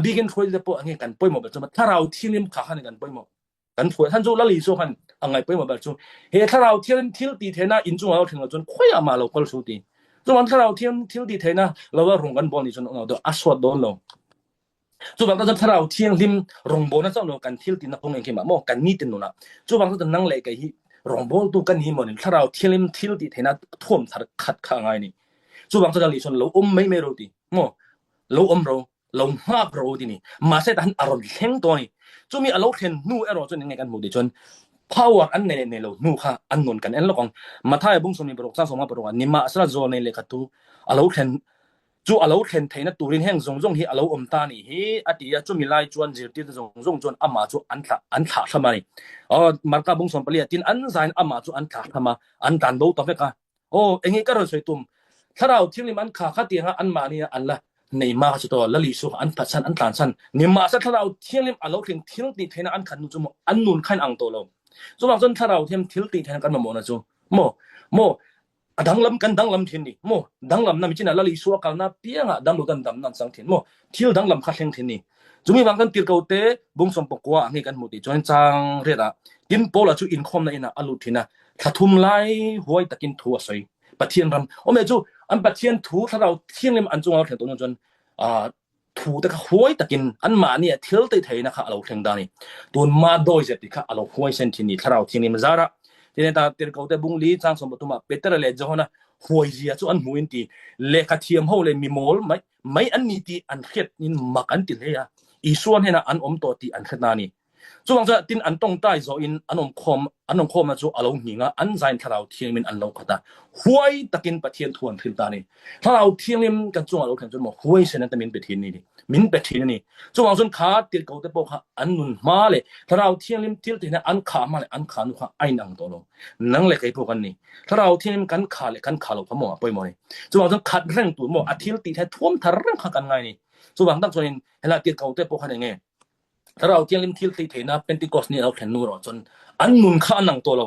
begin พรวยตะปอันนี้กันพอยมาแบบจูถ้าเราทิลิมขาหันกันพอยมากันพรวยท่านจูละลีโซหันอันไงพอยมาแบบจูเฮ้ถ้าเราทิลติเท่านั้นอินจูเราถึงเราจนค่อยเอามาเราคนสู้ตีจูวันถ้าเราทิลติเท่านั้นเราว่ารงกันบอลนี่จนเราเดี๋ยวอัศวดโดนเราจูบังก็จะถ้าเราเที่ยงริมรงโบนะเจ้าหนูกันทิลตินักพงเองเข้ามาโมกันนี่ตินหนูนะจูบังก็จะนั่งเลยกันที่รงโบตู้กันนี่หมดนี่ถ้าเราเที่ยงริมทิลติเท่านั้นท่วมทัดขัดข้างไงนี่จูบังก็จะลีชนเราไม่รู้ดิโมเราเรามากรู้ดินี่มาเสร็จอันอารมณ์แข็งตัวนี่จูมีอารมณ์เห็นนู่อารมณ์จนยังไงกันหมดดิจน power อันเนี่ยเรานู่ค่ะอันนนกันเอ็นเราของมาท้ายบุ้งสมนี่ปรกสร้างสมมาปรกนี่มาสระโซนในเลขตู้อารมณ์เห็นจูอาลูเห็นเทนะตูรินแห่งจงที่อาลูตานี่เฮอดีจูมีไล่จวนจิตที่จงจวนอามาจูอันถาทำไมมันก็บุ้งสมปลีตินอันใจอามาจูอันถาทำมาอันตันดูต่อไปกันเอ็งก็รู้สึกตุ้มถ้าเราที่นี่มันขาดเตียงอันมานี่อันละในมาสุดตัวละลิสุอันพัดสันอันตันสันนี่มาสักถ้าเราที่นี่อาลูเห็นที่นี่เทนะอันขันจูอันนุนขันอังโตลงจูบางส่วนถ้าเราที่นี่เทนะกันมาโมนะจูโมดังลำกันดังลำทิ้งนี่โมดังลำนั่นไม่ใช่นะละลิสัวกันนะเปียงดังลูกันดำนั่นสังทิ้งโมที่ดังลำขัดเลี้ยงทิ้งนี่จุมีบางกันตีเกาเตะบุ้งสมปกว่าอันนี้กันหมดที่จนจังเรียดกินโปละจูอินคอมนั่นนะอลุทิ้งนะถ้าทุ่มไล่หวยตะกินทัวใส่ปะเทียนรำเมื่อจูอันปะเทียนทัวถ้าเราเที่ยงเล่มอันจงเราถึงตัวนั้นจน ถูตะกะห้วยตะกินอันมาเนี่ยเทลติเทนะคะเราเทงดานี่ตุนมาโดยเจติคะเราห้วยเซนตินี่ถ้าเราที่นี่มซาระที่นี่ตาเตรกเอาแต่บุงลีจังสมบัติมาเปเตอร์เลจอนะห้วยเจียจุอันหูอินตีเลขาเทียมเฮาเลยมีโมลไม่อันนี้ตีอันเฮ็ดนินมักอันติเลยอะอีส่วนเฮนะอันอมตัวตีอันเฮ็ดนานี่ส่วนจะตินอันต้องใต้โซอินอันอมคอมมาจูอารมณ์หิงอันใจถ้าเราเทียงมินอันเราขดาห้วยตะกินปะเทียนทวนทิลตานี่ถ้าเราเทียงลิมกันจงเราแข่งจนหมดห้วยเสนันตะมินไปทีนี่ดิมินไปทีนี่ส่วนส่วนขาติดเก่าแต่ปกอันนุนมาเลยถ้าเราเทียงลิมทิลตินะอันขามาเลยอันขานุขาไอ้นังตัวลงนั่งเลยไอ้พวกกันนี่ถ้าเราเทียงลิมกันขาเลยกันขาเราพมอไปหมดเลยส่วนส่วนขัดเร่งตัวหมดอาทิลติแท้ท่วมทะเร่งขากันไงนี่ส่วนตั้งส่วนเวลาติดเก่าแต่ปกกันยังไงถ้าเราเทียงลิมทิลติเทนะเป็นติกอสนี่เราแข่งนูรอจนอันนุนขานังตัวเรา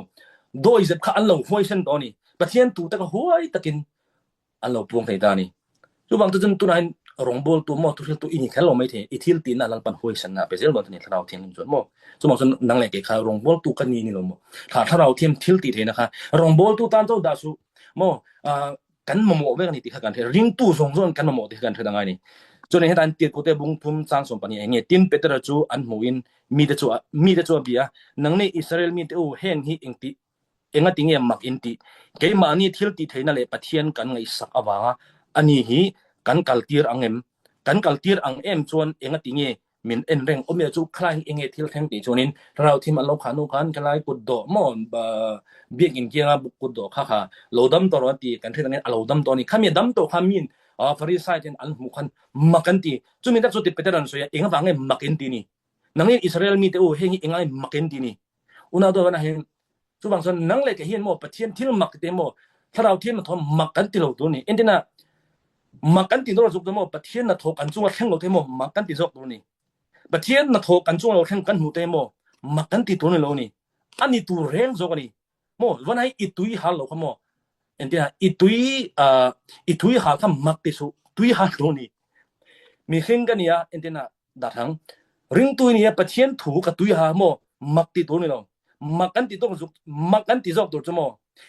โดยเจ็บขาอันเราห้วยเส้นตัวนี้ปะเทียนตัวตะก็ห้วยตะกินอันเราพวงไทยตานี่ส่วนตัวจนตัวนั้นรองบอลตัวหมอตัวตัวอินแค่เราไม่เทอีทิลติน่ะลังปันห้วยเส้นนะไปเจอตัวนี้ถ้าเราเทียงลิมส่วนหมอส่วนนั่งเล็กแค่รองบอลตัวกันนี่เราหมอถ้าเราเทียมทิลติเทนะคะรองบอลตัวตันตัวดาสุหมอกันมาหมอเวกันนี่ติดกันเทริงตู้ส่งส่วนกันมาหมอติดกันเทดังไงนี่จนในเหตุการณ์เตียกูเตบุงทุ่มสร้างสมบัติเองตินเปเตอร์จูอันหมูอินมีแต่จัวเบียนังในอิสราเอลมีแต่โอเฮนฮีเองติเองติงเอมักอินติเกยมานี่ทิลติเทนั่นแหละปะเทียนกันไงสักอวาอันนี้ฮีกันกัลตีร์อังเอ็มจวนเองติงเอมินเอ็นเร่งอเมจูคลายเองทิลแทงติจวนินเราที่มันเราขานุกันคลายกุดดอมอนเบียกินเกียงบุกุดดอค่ะโลดัมตัวตีกันที่ตรงนี้โลดัมตัวนี้ขมีดัมตัวขมินฟาริสัยที่อันมุขันมักันตีจุมินตักสุดที่เปเตอร์นั่นส่วนเองฟังเองมักันตีนี่นังเองอิสราเอลมีแต่โอเฮงเองมักันตีนี่อุณาตัวนั้นเห็นจุบางส่วนนังเล็กเห็นโมปะเทียนที่มักเตโมถ้าเราเทียนทอมมักันตีเราตัวนี้เอ็นเดน่ะมักันตีเราจุกตัวโมปะเทียนน่ะทอกันจุงเราแข่งเราเตโมมักันตีจอกตัวนี้ปะเทียนน่ะทอกันจุงเราแข่งกันหูเตโมมักันตีตัวนี้เรานี่อันนี้ตัวเร่งจอกนี่โมวันไหนอีตุยฮัลเราขโมเอ็นเดียอีตุยหาคำมักติสุตุยหาโดนี่มีสิ่งกันเนี่ยเอ็นเดียดัดทั้งริงตุยเนี่ยปะเทียนถูกับตุยหาโมมักติตัวนี่เรามักกันติตัวจุกมักกันติจอกตัวจโม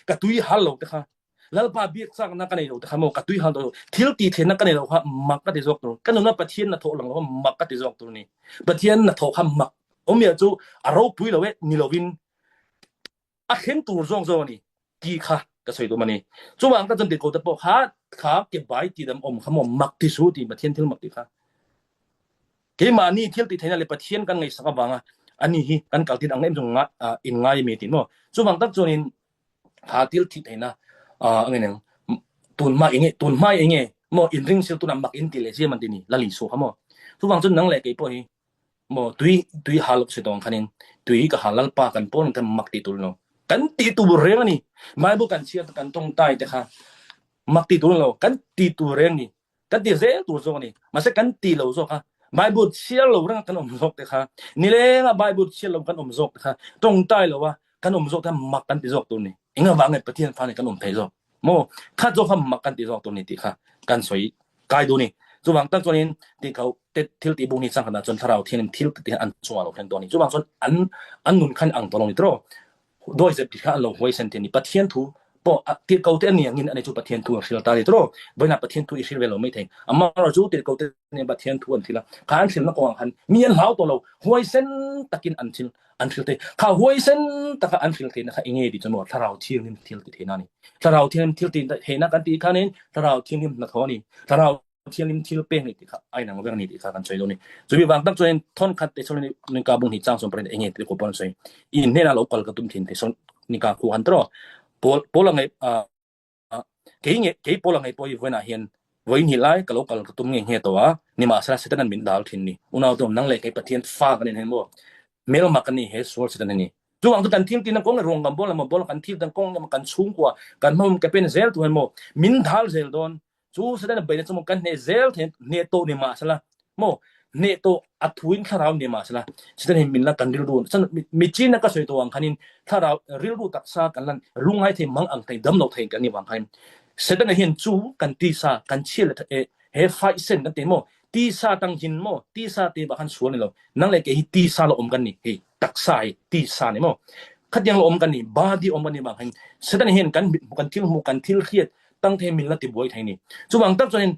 กับตุยหาเราแต่ค่ะแล้วป้าเบียกสักนักกันเราแต่ค่ะโมกับตุยหาตัวทิลตีเทนักกันเราค่ะมักกันติจอกตัวกันนู้นปะเทียนน่ะโถหลังเรามักกันติจอกตัวนี่ปะเทียนน่ะโถคำมักอเมียจูอารมณ์ปุยเราเวนี่เราวินอาเห็นตัวจงจนี่กี่ค่ะก็สวยตัวมันนี่จุบางก็จนเด็กเขาจะบอกขาเก็บใบตีดำขโมมักที่สุดที่ปะเทียนที่มักที่ค่ะเกมานี่เที่ยวติดให้นั่นเลยปะเทียนกันไงสักบางอันนี้กันกัลติดอังเอ็มจงอินง่ายมีติโมจุบางตั้งจนินขาเที่ยวติดให้นะอะไรเนี่ยตุนมาเองโมอินริงเซลตุนมักอินติเลยเสียมันตินี่ละลิสูขโมจุบางจนนั่งเลยกี่ปอยโมตุยฮาลกสิตองคันนี้ตุยก็ฮาลปากันปนกันมักติตุลโนกันตีตัวเรื่องนี่ไม่บุกันเชียร์กันตรงใต้แต่ค่ะมักตีตัวเรากันตีตัวเรื่องนี่กันตีเรื่องตัวโซนี่มาสักกันตีเราโซค่ะไม่บุเชียร์เราเรื่องกันอมโซแต่ค่ะนี่เลยนะไม่บุเชียร์เรากันอมโซแต่ค่ะตรงใต้เราว่ากันอมโซแต่มักกันตีโซตัวนี้เองก็วางในประเทศฟ้าในกันอมไทยโซโมข้าโซค่ะมักกันตีโซตัวนี้ติค่ะกันสวยกายดูนี่จุบังตั้งตัวนี้ที่เขาเต็ดทิลตีบุญนี่สังขนาดจนถ้าเราเทียนทิลตีอันชัวเราแข่งตัวนี้จุบังจนอันนุนขันอังตัวลงนี่ตรอโดยเฉพาะเราห้วยเซนเทนี่ปะเทียนทูปอติดเก่าเตนี่อย่างนี้อันนี้จูปะเทียนทูสิลตาลิโตรบ่น่ะปะเทียนทูอิสิเวลไม่ถึงอำมาเราจูติดเก่าเตนี่ปะเทียนทูอันทีละข้างสิลนักวางหันมีอันหาวตัวเราห้วยเซนตะกินอันสิลเตข้าห้วยเซนตะกะอันสิลเตนะคะอิงเอดิจนหมดถ้าเราเที่ยงนี่ทิลติเทนานี่ถ้าเราเที่ยงทิลติเทนากันตีคันนี้ถ้าเราเที่ยงนี่นักทอนี่ถ้าเราเที่ยงนี่ทิลเป้งนี่ติค่ะไอ้นางเรื่องนี้ติค่ะกันช่วยดูนี่จุบิบางตั้งจนทนคัดเตชนนี่กาบุงหิจังสมประเด็นเองติโกปอนซอยอินเนน่ะเรากอลกะตุมทินเตชนนี่กาคูฮันตรอโปลังไงkay polang ay poy wena hian voin hilai ka local ka tum nge he to a ni ma sala setan min dal thin ni unaw tom nang le kay pathian fa kan hen mo mel makani he sol setan ni juang tu kan thil tin kong rong gam bol ma bol kan thil tan kong kan chung kwa kan mom ka pen zel tu hen mo min dhal zel don chu setan bai na chum kan ne zel the ne to ni ma sala mo ne to athuin kharaw ni ma sala setan hin min la kan ril dun san mi chin na ka soi to ang khanin tharaw ril du taksa kan lan lungai the mang ang thai dam no thai kan ni wang khainเสร็จแล้วเห็นจูกันตีซากันเชี่ยเลยเฮไฟเส้นกันเต็มโมตีซาตั้งหินโมตีซาเตบักขันสวนนี่เรานั่งเลยก็ตีซาเราอมกันนี่เฮ้ตักสายตีซานี่โมขัดยังเราอมกันนี่บาดีอมกันนี่บางครั้งเสร็จแล้วเห็นกันทิลมูกันทิลเครียดตั้งเทมินละติบวยไทยนี่จูบังตั้งจน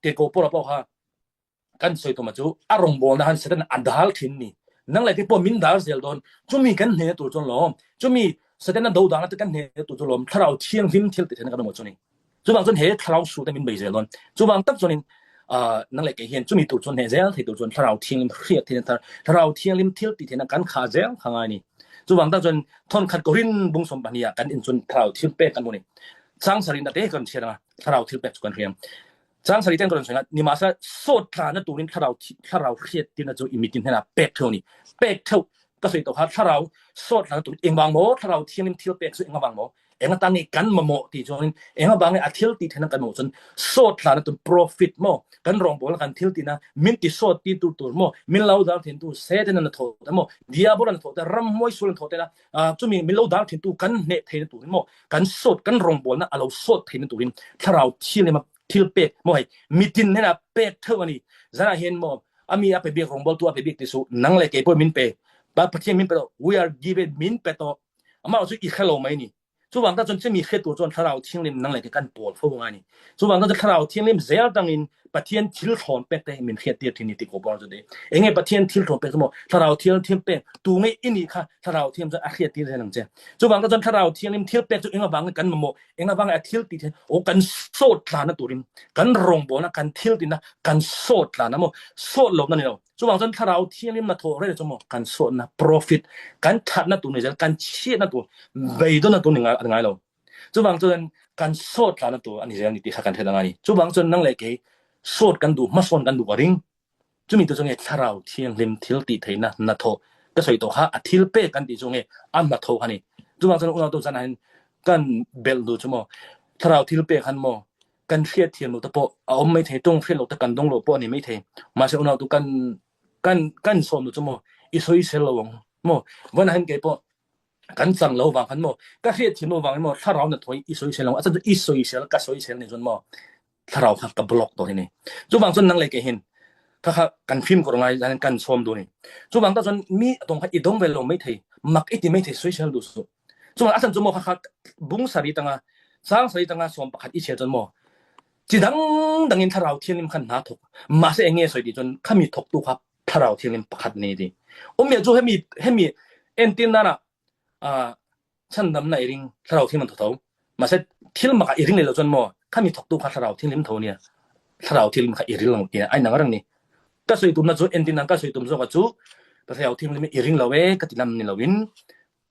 เตโกโปรปอค่ะ กันสวยตัวมาจูอารมณ์บอลนะฮันเสด็จอันดาลทินนี่นั่งเลยที่พอมินดาลเซลดอนจุมีกันเนื้อตัวจนล้อมจุมีเสด็จนั้นดูดังแล้วกันเนื้อตัวจนล้อมถ้าเราเที่ยงริมเที่ยวติดกันกันหมดจุนี่จุบางจนเห็นถ้าเราสู้แต่มินใบเซลดอนจุบางตั้งจนนั่งเลยเห็นจุมีตัวจนเห็นเซลที่ตัวจนถ้าเราเที่ยงริมเที่ยวติดกันถ้าเราเที่ยงริมเที่ยวติดกันกันขาเซลข้างไงนี่จุบางตั้งจนทนขัดกรินบุ้งสมบัติยากันอินจนถ้าเราเที่ยวเป๊ะกันหมดนี่สร้างสรินได้กันเชื่อนะถ้าเราเที่ยวเป๊ะกันเรียมสร้างสรินกันส่วนนี่มาซะโซดทานตัวนี้ถ้าเราเครียดที่นั่นจะอิมิตินให้นะเป๊ะเท่านี้เป๊ะเท่าก็สุดตัวถ้าเราโซดทานตัวเองบางโมถ้าเราเที่ยงริมเที่ยวเป๊ะสุดเองบางโมเองตั้งนี้กันมาโมที่จนเองบางเนี่ยอาทิตย์ที่เท่านั้นกันโมจนโซดทานตัว profit โมกันรองบอกแล้วกันทิลที่นะมินติโซดที่ตัวโมมินเล่าดาวที่ตัวเซตนั่นโทแต่โมดิอาบุลันโทแต่รำมวยสุลันโทแต่ละจุมีมินเล่าดาวที่ตัวกันเนเทนตัวโมกันโซดกันรองบอกนะเราโซดเทนตัวนี้ถ้าเราเที่ยงมาทิลเป๊ะโมให้มิตินเนี่ยนะเป๊ะเท่านี้จะน่าเห็นโมมีอาไปเบียกรองบอกตัวไปเบียกที่สุนั่งเลยเก็บมินเป๊ะบางประเทศมินเป๊ะ we are given มินเป๊ะตัวมาเอาสุดอีกแค่เราไหมนี่จุบังตาจนจะมีแค่ตัวจนถ้าเราเที่ยงริมนั่งเลยกันปวดฟูงอันนี้จุบังตาจะถ้าเราเที่ยงริมเซลตังอินประเทศทิลทอนเป็ดแต่มีแค่เตียที่นี่ติโกบอลจะได้เองไงประเทศทิลทอนเป็ดสมมติถ้าเราเที่ยงเป็ดตัวไม่อินี่ค่ะถ้าเราเที่ยงจะอาเคียตีได้หนังเจ้จุบังตาจนถ้าเราเที่ยงริมเที่ยวเป็ดจุเองบางกันมาโมเองบางอาทิลตีโอ้กันโซดลานะตัวริมกันรองบอลนะกันทิลตีนะกันโซดลานะโมโซดลบนั่นเองจุบังจนถ้าเราเที่ยงริมนะโทเรจะโมกันโซดนะ profit กันทัดนะตัวนี้จะกันเชี่ยนะตัวใบตัวนะตัวหนึ่งอะไรเราจุบังจนกันโซดลานะตัวอันนี้เรื่องนี้ที่ข้ากันเท่านั้นจุบังจนนั่งเลยเกยโซดกันดูมาโซนกันดูว่าริงจุมีตัวจงเอถ้าเราเที่ยงริมทิลตีเทนะนะโทก็สวยตัวข้าอาทิลเป้กันที่จงเออันนะโทคันนี้จุบังจนอุณหภูมิจะนั้นกันเบลดูจุโมถ้าเราทิลเป้กันโมกันเทียดเทียนโลตะโปเอาไม่เทตรงเทียนโลตะกันตรงโลโปนี่ไม่เทมาเสอุณหภูมิกันโซนดูจุโมอิโซอิเซลวงโมวันนั้นเก็บกันจังเราวางกันโมก็เทียดเทียนโลวางโมถ้าเราเนี่ยถอยอิโซอิเซลอาจจะอิโซอิเซลก็โซอิเซลนี่จนโมถ้าเราขับกับบล็อกตัวนี้จุบังจนนั่งเลยเกเห็นถ้ากันฟิล์มก็ตรงไหนกันชมดูนี่จุบังจนมีตรงอีดงเวลไม่เทมักอีที่ไม่เทโซอิเซลดูสุจุบังอาจารย์จุโมค่ะบุ้งสารีตังสร้างสารีตังชมประคัดอิเชจนโมจีดังอินถ้าเราเที่ยงริมขันหาถกมาเสียเงี้ยสวยดีจนข้ามีถกตัวครับถ้าเราเที่ยงริมประคัดนี้ดีเมียจูให้มีเอ็นตินนั่นฉันดำในริงถ้าเราเที่ยงมันถกมาเสียเที่ยงมาอีริงเลยจนโมข้ามีถกตัวครับถ้าเราเที่ยงริมถกเนี่ยถ้าเราเที่ยงริมขัดอีริงลงเนี่ยไอ้หนังเรื่องนี้ก็สวยตุ้มนะจูเอ็นตินนั่นก็สวยตุ้มจูก็จูแต่ถ้าเราเที่ยงริมอีริงเราก็ติดลำนี่เราวิน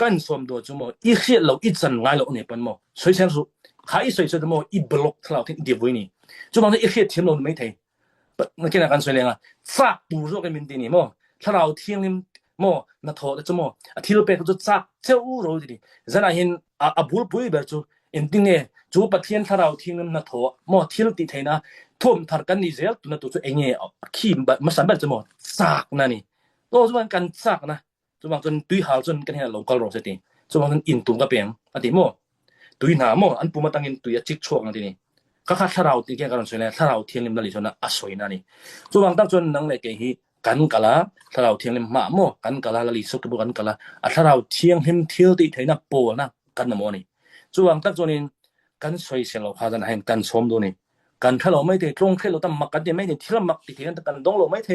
กันสวมตัวจูโมอีเขียเราอีจันง่ายเราเนี่ยเป็นโมสวยเช่นสุข้าอีสวยๆโมอีบล็อกถ้าเราเที่ยงดีวินี่จุบังอีเขียเที่ยงเราไม่เท那现在กันสวยเลยซักปูโรกันมินตินี่โมถ้าเราเที่ยงริมโมนะโทจะโมที่เราไปก็จะซักเจ้าโรดิจะน่าเห็นบุลปุยแบบจูอินติเนี่ยจูปะเทียนถ้าเราเที่ยงริมนะโทโมที่เราติดเทนะทุ่มทาร์กันนี่เซลตัวนะตัวจูเองเนี่ยขี้แบบมาสั่นแบบจะโมซักนั่นนี่โตจุบังกันซักนะจุบังจนตุยหาวจนกันเห็นเราก็รู้สิทีจุบังจนอินตุงก็เปียงอันที่โมตุยหนาโมอันปูมาตั้งอินตุยจิกชวกนั่นทีนี่ก็ถ้าเราที่แกกันสวยเลยถ้าเราเที่ยงริมนั่นเลยชนะสวยนั่นนี่จุบังตั้งจนนั่งเลยเกยกันกะละถ้าเราเที่ยงริมมาโมกันกะละละลิสุกบุกันกะละถ้าเราเที่ยงริมเที่ยวติเทนะโปนะกันนะโมนี่จุบังตั้งจนกันสวยเสียเราพาจะให้กันชมดูนี่กันถ้าเราไม่ได้ตรงแค่เราตั้งมักกันไม่ได้ที่เรามักติเทนะกันดงเราไม่เท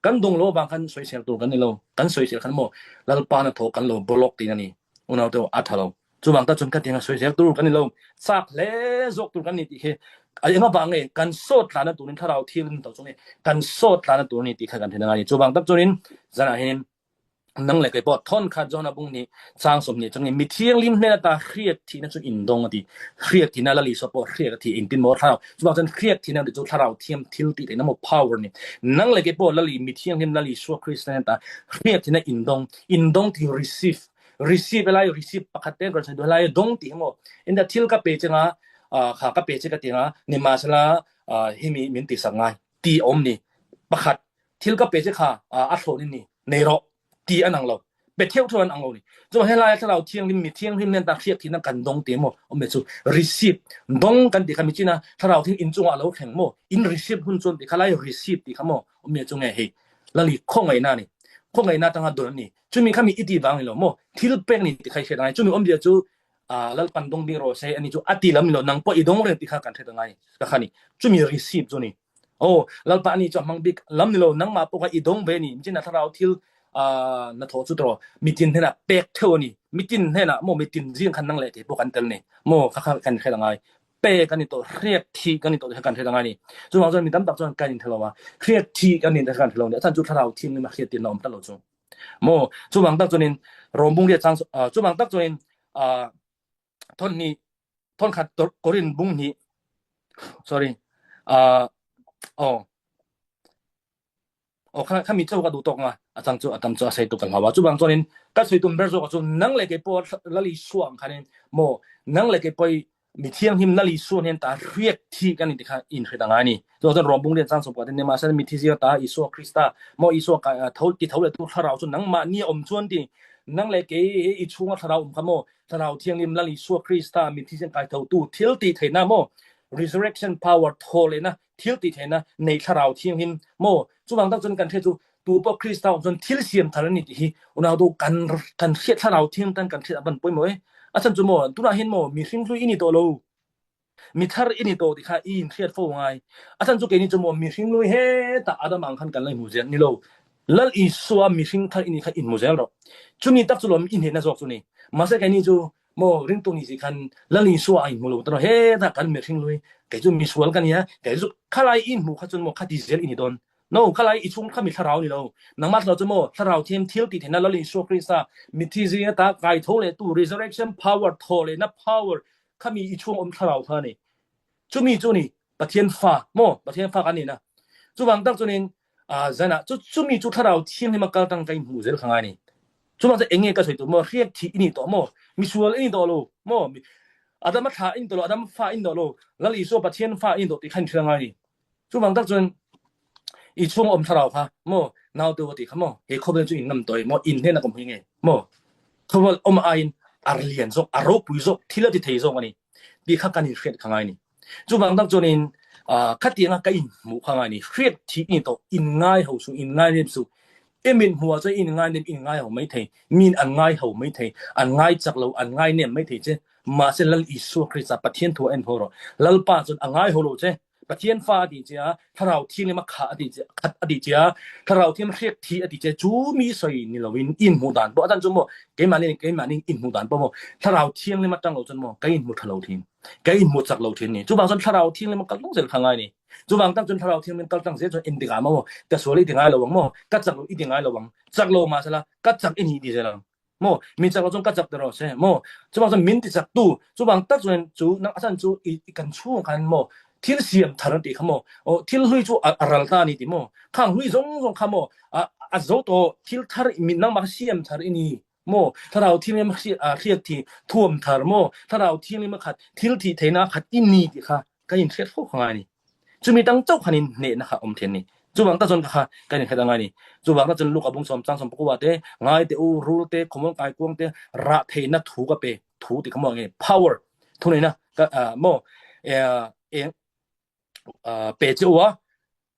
กันดงเราบางกันสวยเสียตัวกันนี่เรากันสวยเสียกันโมแล้วปานะโถกันเราบล็อกตีนั่นนี่อุณหภูมิอัฐเราจุบังตั้งจนกันที่เราสวยเสียตัวกันนี่เราซักเล่จกตัวกันนี่ที่ไอ้บางกันโซดลานะตัวนี้ถ้าเราเที่ยงตัวตรงนี้กันโซดลานะตัวนี้ที่ข้ากันเห็นงานจุบังตั้งจนจะน่าเห็นนั่งเลยก็บอกท่อนขาดจอนะบุ้งนี้สร้างสมนี้จังนี้มีเที่ยงริมเนี่ยตาเครียดที่นั่นจนอินดงที่เครียดที่นั่นละลิสปอร์เครียดที่อินตินโมถ้าเราจุบังจนเครียดที่นั่นเดี๋ยวถ้าเราเที่ยงทิลติได้น้ำมัน power นี่นั่งเลยก็บอกละลิมีเที่ยงริมละลิชัวคริสต์นั่นตาเครียดที่นั่นอินดงที่ receive อะไร receive ปากเต้นก็ใช้ด้วยอะไรดงที่โมอินเดทิลกับเปจงข้ากับเปจกับที่นี่มาสละให้มีมินติสังไงตีอมนี่ประคัดทิลกับเปจค่ะอัศโนี่ในรอตีอันนั้นเราเปเที่ยวทวนอันเรานี่จะมาให้ไล่ถ้าเราเที่ยงริมมีเที่ยงริมเนี่ยตาเทียบที่นั่นกันดงเตียมอมเมจูreceive ดงกันที่คำมิจินะถ้าเราที่อินจงเราแข่งโมอิน receive หุ่นจนที่เขาไล่ receive ที่เขาโมอมเมจูไงเฮ้แล้วลีข้องไงน่านี่ข้องไงน่าตั้งแต่โดนนี่จุมีคำมีอิดีบางนี่เราโมทิลเป็กนี่ที่ใครเชื่อไงจุมีอมเดียจูแล้วปันดงดีโรเซอันนี้จูอัติลามิโลนังปออีดงเรื่องที่ข้ากันเท่าไงก็ขันนี่จุมี receive จูนี่ โอ้ลัลปานี่จอมังบิกลำนี่โลนังมาปกอีดงเบนี่มิจินะทราวทิลนะโทสุตรมิจินเฮนะเปกเทวนี่มิจินเฮนะโมมิจินจิงคันนังเลติปกันเตลนี่โมคักกันเฮ็ดยังไงเปกันนี่โตเรียกทีกันนี่โตกันเฮ็ดยังไงนี่จุบางจนมีตำตักจนกันนี่ทะลว่าเรียกทีกันนี่กันทะลเนี่ยท่านจุทราวทิลนี่มาเฮ็ดตินอมตะโลจุโมจุบางตักจนรอมบุงเรียจังจุบางตักจนทนนี่ทนขัดกรินบุงนี่ sorry ข้ามีเจ้าก็ดูตกอ่ะอาจารย์จูอาจารย์จูใส่ตุกันว่าจุบังจนก็ใส่ตุนเบอร์โซก็จนนังเลยก็ปอละลิสวงคันโมนังเลยก็ไปมีเที่ยงหิมละลิสวงเห็นตาเรียกที่กันนี่ค่ะอินคือต่างๆนี่จนรวมบุงเรียนจังสมบัติเนี่ยมาเส้นมีที่เสียตาอิสวคริสตาโมอิสวกเท่าที่เท่าเลยตัวเราจนนังมาเนี่ยชวนที่นังเลยก็อีช่วงเราขโมถ้าเราเที่ยงหิมละลิสวคริสตามีที่เสียงกายเท่าตู้เที่ยวตีเทน่าโม resurrection power โทเลยนะเที่ยวตีเทน่าในถ้าเราเที่ยงหิมโมจุบังตั้งจนกันเทจูตูปคริสตาจนทิลเสียมทารนิติอุณาดูกันเสียถ้าเราเที่ยงตันกันเสียบันป่วยมั้ยอาจารย์จุโมตุนาเห็นโมมีสิ่งลุยอินิโตโลมีทารอินิโตติค่ะอินเสียดโฟงไงอาจารย์จุเกนิจุโมมีสิ่งลุยเฮตาอาดามังคันกันเลยมูเซนนี่โลลัลอีสัวมีสิ่งทารอินิค่ะอินมูเซลโรจุนี่ตักจุโลมอินเห็นนะจอกจุนี่มาเสกนี่จูโมริงตรงนี้สิคันลัลอีสัวอินมูโลตโลเฮตากันมีสิ่งลุยแกจุมีสวลกันเนี่ยแกจุคาไลอินมูค่ะจุโมค่ะดิเซลอินิโดนno คลายอีชุงข้ามีทราวนี่โลนังมัดเราจะโมทราวเทียมทิลติเห็นนะเราลิโซคริสตามิทิเซียตาไกโทเลตู resurrection power โทเลนะ power ข้ามีอีชุงทราวท่านี่จุมีจุนี่ปะเทียนฟ้าโมปะเทียนฟ้ากันนี่นะจุบังตักจุนินเจนะจุมีจุทราวเทียมให้มากัลตังใจมูเซลข้างไงนี่จุบังจะเองเงก็ใส่ตัวโมเรียกที่นี่ตัวโมมีส่วนนี่ตัวโลโมอาดามท่าอินตัวอาดามฟ้าอินตัวโลแล้วลิโซปะเทียนฟ้าอินตัวที่ขันเชื่อไงนี่จุบังตักจุนอีช่วงทราวค่ะโมนาวตัวติค่ะโมเฮคอเบจุอินนำตัวโมอินเทนะกมพิงเงโมทวลไอน์อาร์เลียนซอกอารปุยซอกที่ละติเทซอกอันนี้ดีคักกันนี่เฟดข้างไงนี่จุบังตักจุนินคัดเตียงก็อินหมู่ข้างไงนี่เฟดที่นี่โตอินง่ายเฮาสุอินง่ายเนมสุเอมินหัวจะอินง่ายเนมอินง่ายเฮาไม่เทมีนอันง่ายเฮาไม่เทอันง่ายจักเราอันง่ายเนมไม่เทเจมาเซลัลอิสุคริสต์ปะเทียนทัวเอ็นโพโรลัลปาจนอันง่ายเฮาโลเจปะเทียนฟ้าดีเจ้าถ้าเราเที่ยงมาขาอดีเจ้าขัดอดีเจ้าถ้าเราเที่ยงเรียกทีอดีเจ้าจูมีสอยนี่เราวินอินหูดานบ่อาจารย์จุโมเกมานี่อินหูดานบ่โมถ้าเราเที่ยงเลยมาตั้งเราจนโมก็อินหูทะเราทิ้งก็อินหูจักเราทิ้งนี่จุบางจนถ้าเราเที่ยงเลยมันก็ต้องเสร็จข้างไงนี่จุบางตั้งจนถ้าเราเที่ยงมันตั้งเสียจนอินติกาโมก็สวยดีง่ายระวังโมก็จักเราอีดีง่ายระวังจักเรามาซะละก็จักอินดีเจ้าโมมีจักเราจนก็จักตลอดใช่โมจุบางจนมินติจักตู้จุบางตั้งจนจูนักอาจารย์จูอีกันชูกันโมทิลเสียมทารันติขโมทิลลุยจูอารัลตานี่ติโมข้างลุยซงขโมอาโซโตทิลทาร์มินนังมาเสียมทาร์นี่โมถ้าเราทิลมาเรียกที่ท่วมทาร์โมถ้าเราทิลมาขัดทิลที่เทนะขัดอินนี่ติค่ะก็ยินเทียดฟูข้างนี่จุมีตั้งเจ้าคันินเนนะคะเทนนี่จุบังตาจนค่ะก็ยินเฮ็ดยังไงนี่จุบังตาจนลูกอบุงสมจังสมปกว่าเตง่ายเตอูรูเตขโมกายกวงเตระเทนะถูกะเปถูติขโมไง power ทุนี่นะก็โมเองเปจวะ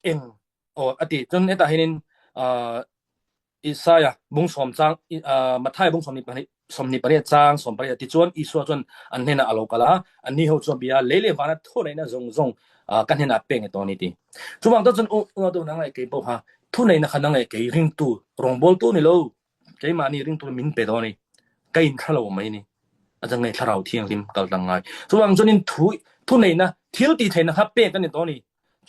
เองอดีจนเอตาเห็นอิสายะบุงสมจังมัทธิวบุงสมนิปนิสมนิปนิจังสมปริยติจวนอิสวจนอันเนนะอโลกะละอันนี้เฮาจบิยาเลวานะโทเลยนะซงกันเห็นอะเปงตัวนี้ติจุบังตะจนตัวนังไอ้เกบ่ฮะทุในนะคันนังไอ้เกริงตูรองบอลตัวนี่โลเกมานี่ริงตัวมินเปตัวนี่ไกอินทะโลมั้ยนี่อาจารย์ไงทะเราเที่ยงริมกัลตังไงจุบังจนนินทุในนะทิลตีเทนะครับเปกันนี่ตัวนี้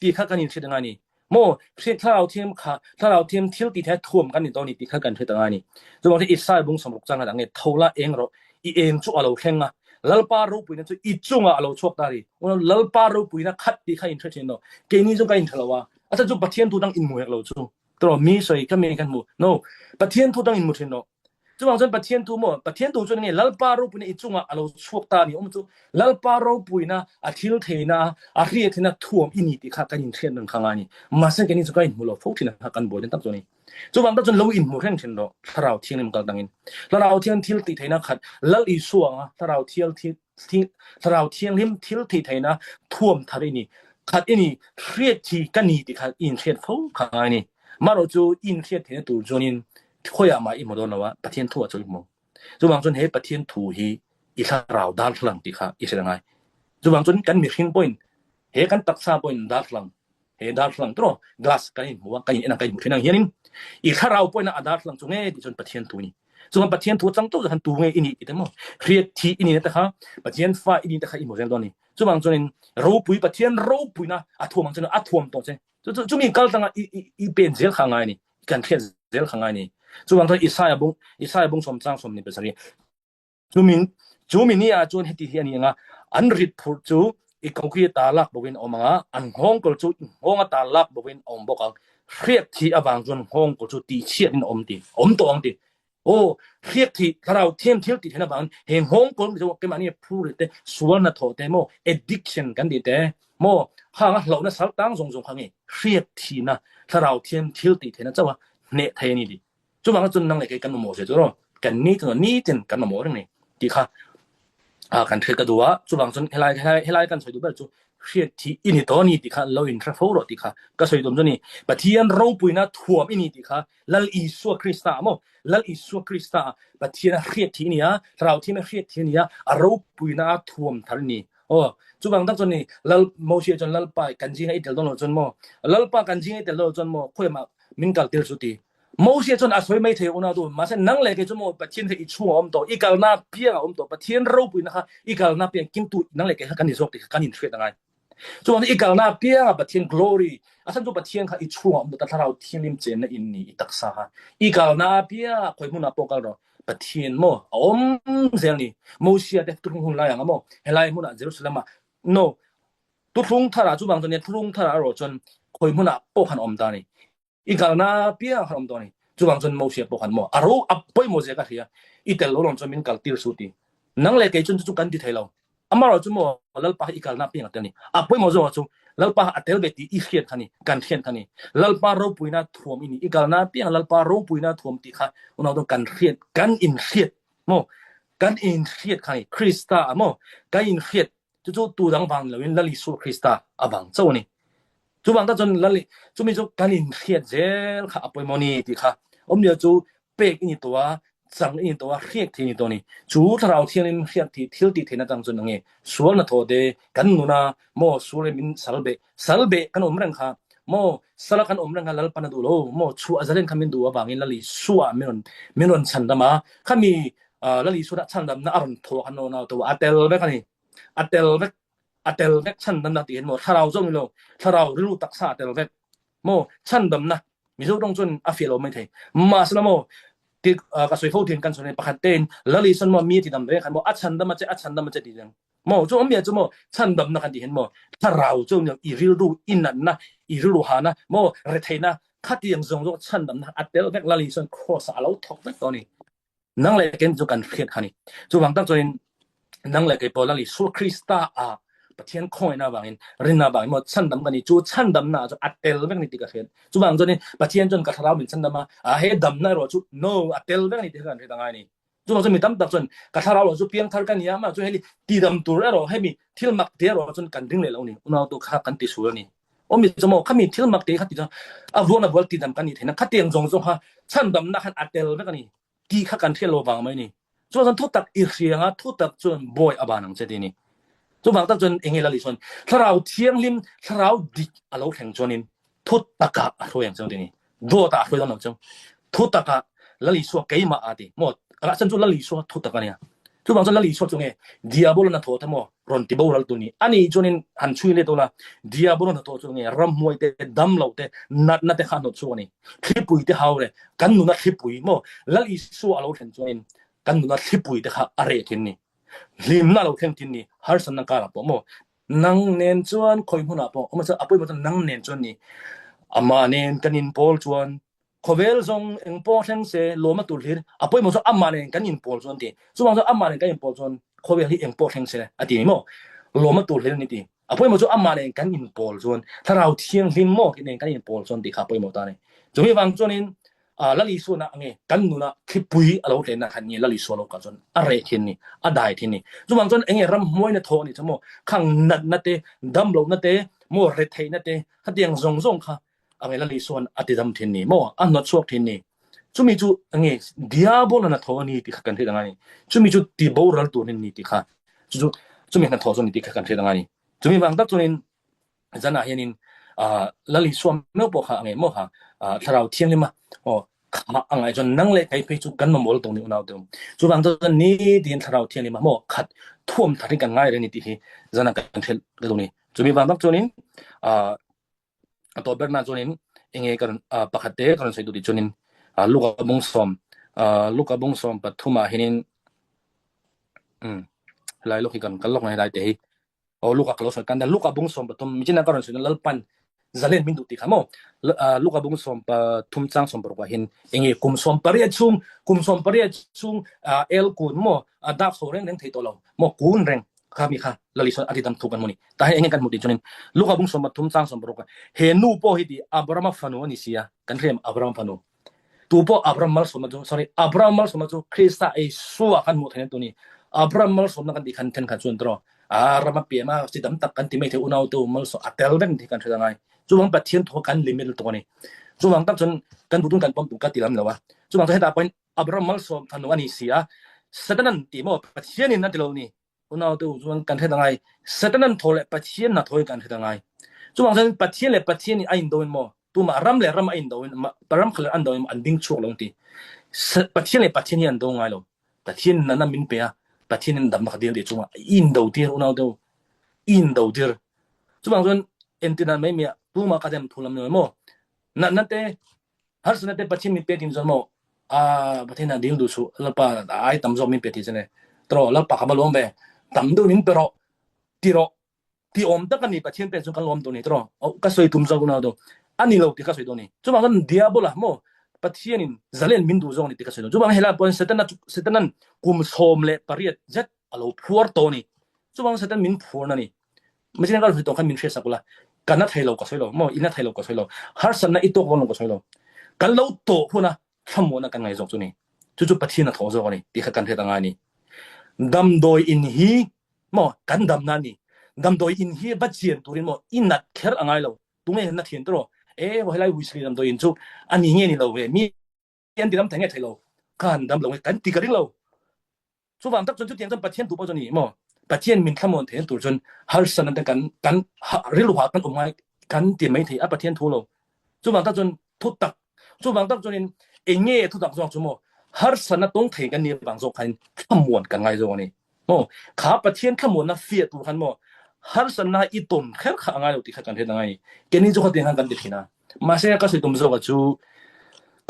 ตีคักกันนี่สิดังไงนี่โมเสียถ้าเราเทียมค่ะถ้าเราเทียมทิลตีแท้ท่วมกันนี่ตัวนี้ตีคักกันสิดังไงนี่จุบังที่อิสราเอลบุงสมรุกจังดังไงทอละเองเราอีเองจุอะเราแข่งอ่ะลัลปารูปุยนะจุอีจุงอ่ะเราชกตาดิว่าลัลปารูปุยนะคัดตีค่าอินเทรนเนาะเกนี่จุงก็อินทะละวะอาจจะจุปะเทียนตูดังอินหมู่เราจุตัวมีสวยก็มีกันหมู่ no ปะเทียนตูดังอินหมู่เทนเนาะจุบังจนปะเทียนตูโมปะเทียนตูจนนี่ลัลปารูปุยนะอีจุงอ่ะเราชกตานี่จุลัลปารูปุยนะอาทิลเทนะอาเรียเทนะท่วมอินิติคักกันอินเทรนนึงข้างนี่มาเซกันนี่จุก็อินหมู่เราฟุกที่นะกันบ่ได้ตั้งตัวนี้จุบังตะจนเราอินหมู่แห่งเทนเนาะถ้าเราเที่ยงนี่มันก็ดังอินแล้วเราเที่ยงทิลติเทนะคัดลัลอีสัวอ่ะถ้าเราเที่ยงถ้าเราเที่ยงลิมทิลติเทนะท่วมทะเลนี่คัดอินี่เรียกที่กันนี่ติคัดอินเทรนฟุกข้างนี่มาเราจูอินเทรนเทนะตูจนินค่อยมาอีหมดแล้วว่าประเทศทั่วจุมจุบางจนเฮประเทศถูฮีอีสราวดาลหลังติค่ะอีเสดงไงจุบางจนกันมีหินป่อยเฮกันตักษาป่อยดาลหลังเ dar thlang tro glass kain huwa kain ena kain thinang hianin I tharau poina adar thlang chunge ti chon pathian tu ni chunga pathian thu chang to han tu nge ini itemo riat thi ini ta kha pathian fa ini ta kha I model doni chumang chonin ro pui pathian ro pui na athom chon athom to che chumi kal tanga I pen zel khangai ni kan khet zel khangai ni chumang to Isaiah bung som chang som ni besari chumin ni a chon heti hiani nga anrit phur chu I kauki talak bowin omanga an hong kol chu honga talak bowin om bokang riat thi awang chon hong kol chu ti chiat in om ti om to ong ti o riat thi karau them thil ti thena bang heng hong kol chu ke mani phur te suwana tho te mo addiction kan di te mo hanga lo na sal tang song khangi riat thi na karau them thil ti thena chawa ne thai ni di chu bang chun nang le ke kan mo se chu ro kan ni to ni ten kan mo ring ni ti kha kan thek kadua chu bang chun helai kan soi du bel chu riat thi ini to ni ti kha lo in tra fo ro ti kha ka soi dum ni pathian ro puina thuam ini ti kha lal Isu Krista mo lal Isu Krista pathian riat thi ni ya rau thi me riat thi ni ya ro puina thuam thar ni o chu bang tak chon ni lal mo sia chon lal pa kan ji ngai tel don lo chon mo lal pa kan ji ngai tel lo chon mo khoi ma min kal tel su ti mo sia chon asoi mai the ona du ma se nang le ke chu mo pathian the I chu om to I kal na pia om to pathian ro puina kha I kal na pia king tu nang le ke kan ni sok ti kan in thret ngai chu an I kal na pia pathian glory asan chu pathian kha I chu om to ta tharau thian lim chen na in ni I taksa ha I kal na pia khoi mu na pokal ro pathian mo om zel ni mo sia te tu hun la yang mo helai mu na Jerusalem no tu thung thara chu bang to ne thung thara ro chon khoi mu na pokhan om da ni I kal na pia om to ni chu bang chon mo sia pokhan mo aro apoi mo je ka thia I tel lo ron chon min kal tir su ti nang le ke chon chu kan ti thailo amaro chu mo lal pa I kal na pia ta ni apoi mo zo chu lal pa atel be ti I khiat khani kan khian khani lal pa ro puina thuam ini I kal na pia lal pa ro puina thuam ti kha una do kan khiat kan in khiat mo kan in khiat khani Krista mo kan in khiat chu tu dang bang lawin lal Isu Krista abang chau ni chu bang ta chon lali chu mi chu kan in khiat zel kha apoi mo ni ti kha om ya chu pek ini towa chang ini towa khiat thi ni to ni chu tharau thian in khiat thi thil ti thena tang chon nge sual na tho de kan nu na mo sule min salbe kan om rang kha mo sala kan om rang lal pan du lo mo chu azalen khamin du awangin lali suwa menon chandama khami lali suda chandam na aron tho kan no na to atel be kan ni atel vek chandam na ti hen mo tharau jong lo tharau ru taksa atel vek mo chandam na mi zo dong chun a fielo mai thei ma sna mo ti ka soi fo thin kan chone pakhat ten lali son mo mi ti dam ve kan mo a chandam ma che ti jang mo chu om ya chu mo chandam na kan ti hen mo tharau jong yang I ril ru inan na I ru ha na mo re thei na khati yang jong zo chandam na atel vek lali son cross a lo thok vek to ni nang le ken chu kan khiat khani chu wang tak choin nang le ke pol lali Su Krista a pathian khoi na bangin rinna bang mo chandam kani chu chandam na chu atel vek ni ti ka khen chu bang joni pathian jon ka tharau min chandam a he dam na ro chu no atel vek ni ti kan ri tangai ni chu bang mi tam tak chon ka tharau ro chu piang thar kan ya ma chu heli ti dam tur ro he mi thil mak te ro chon kan ring le lo ni una to kha kan ti su ni omi chomo khami thil mak te kha ti a wona bol ti dam kan ni thena khateng jong jong ha chandam na khan atel vek ni ti kha kan thel lo bang mai ni chu chon thu tak I rianga thu tak chon boy abanang che ti ni chu bang tak chon engela li chon tharau thiang lim tharau dik alo theng chonin thu taka royang chon ni do ta roi dam chon thu taka lali so keima ati mo ala chan chu lali so thu taka nia chu bang chon lali so chunge diabolo na tho ta mo ron ti boral tu ni ani chonin han chui le to la diabolo na to chunge ram moi te dam lo te nat na te khan no chu ni thipui te haure kan nu na thipui mo lali so alo theng chonin kan nu na thipui te kha are thin ni lim na lo theng tin ni har san na ka po mo nang nen chuan khoi huna po ma cha apoi mo nang nen chuan ni ama nen kanin pol chuan khovel zong eng po theng se loma tur hir apoi mo cha ama nen kanin pol chuan ti chuwang cha ama nen kanin pol chuan khovel hi eng po theng se ati mo loma tur hir ni ti apoi mo cha ama nen kanin pol chuan tharau thiang lim mo ki nen kanin pol chuan ti kha poi mo ta ni chumi wang chuanin lali so na ange kan nu na khipui alo te na khan ni lali so lo ka chon are thin ni adai thin ni chuwang chon enge ram moi na tho ni chamo khang nat na te dam lo na te mo re thei na te hadiang zong zong kha ange lali son ati dam thin ni mo an not chok thin ni chumi chu ange diabol na tho ni ti kan the dang ni chumi chu ti boral tu ni ti kha chu chumi na tho chon ni ti kan the dang ni chumi bang tak chonin jana hianin la li swam no po kha nge mo kha tharau thiang lima kha angai jon nang le kai pe chu kan ma mol tong ni unaw tum chu bang to ni din tharau thiang lima mo khat thuam thari kan ngai re ni ti hi jana kan thel do ni chu mi bang bak chonin to berna chonin enge kan pakhate kan sai du ti chonin luka bung som pathuma hinin lai lokhi kan kalok ngai dai te hi luka klos kan da luka bung som pathum mi china karon sin lalpan zalen min du ti khamo luka bung som pathum chang som pro hin enge kum som paria chung el kun mo dak so reng thei to lo mo kun reng kha mi kha lalison atitam thukan moni ta he enge kan muti chonin luka bung som pathum chang som pro he nu po hi ti abrama fanu ni sia kan rem abrama fanu tupo Abraham mal somaju Krista ai suwa kan mu thene tuni Abraham mal somna kan dikhan ten kha chun tro rama pe ma sidam tak kan ti mai the unau tu mal so atel ben thi kan thanga chuwang pathian tho kan limit to ni chuwang tak chun kan budun kan pom tu ka tilam lawa chuwang ta heta point Abraham mal som thanu ani sia satanan ti mo pathian in na tilo ni unau tu chuwang kan thanga satanan thole pathian na thoi kan thanga chuwang san pathian le pathian ni ain doin mo tu ma ram le ram ain do param khal an do an ding chok long ti pathian le pathian yan do ngai lo pathian na min pe pathian dam ma khadil ti chuma in do ti unau do in do dir chuma gon entina mai me tu ma kadem thulam no mo na te har sna te pathian mi pe tin zo mo pathian ding du su la pa ai tam zo mi pe ti jene tro la pa kha lom be tam do nin pero ti om ta kan ni pathian pe zo kan lom do ni tro ka soi tum zo unau do ani lo ti ka soi do ni chuma kan diabola mo pathianin zalen min du zong ni ti ka soi do chuma hela pon setanan kum som le pariat zat alo phuar to ni chuma setan min phur na ni machina ka soi to kan min fesa kula kana thailo ka soi lo mo ina thailo ka soi lo har san na itok won ka soi lo kan lo to huna thamo na kan ngai zok chu ni chu pathian na tho zo ni ti kha kan the tanga ni dam doi in hi mo kan dam na ni dam doi in hi ba chien turin mo inat kher angai lo tume na thien tro wa helai wisri dam doi in chu ani nge ni lo we mi yan diram thange thailo kan dam lo kan ti ka ring lo chu wang tak chun chu tiang chun pathian tu po choni mo pathian min khamon the tur chun har san na kan ril wa kan umai kan ti mai thei a pathian thu lo chu wang tak chun thu tak chu wang tak chun in enge thu tak zo chu mo har san na tong thei kan ni bang zo kan khamon kan ngai zo ni mo kha pathian khamon na fia tu kan mo har san na i ton kher kha ngai lo ti kha kan the ngai keni zo kha te han kan ti thina ma se ka soi tum zo ka chu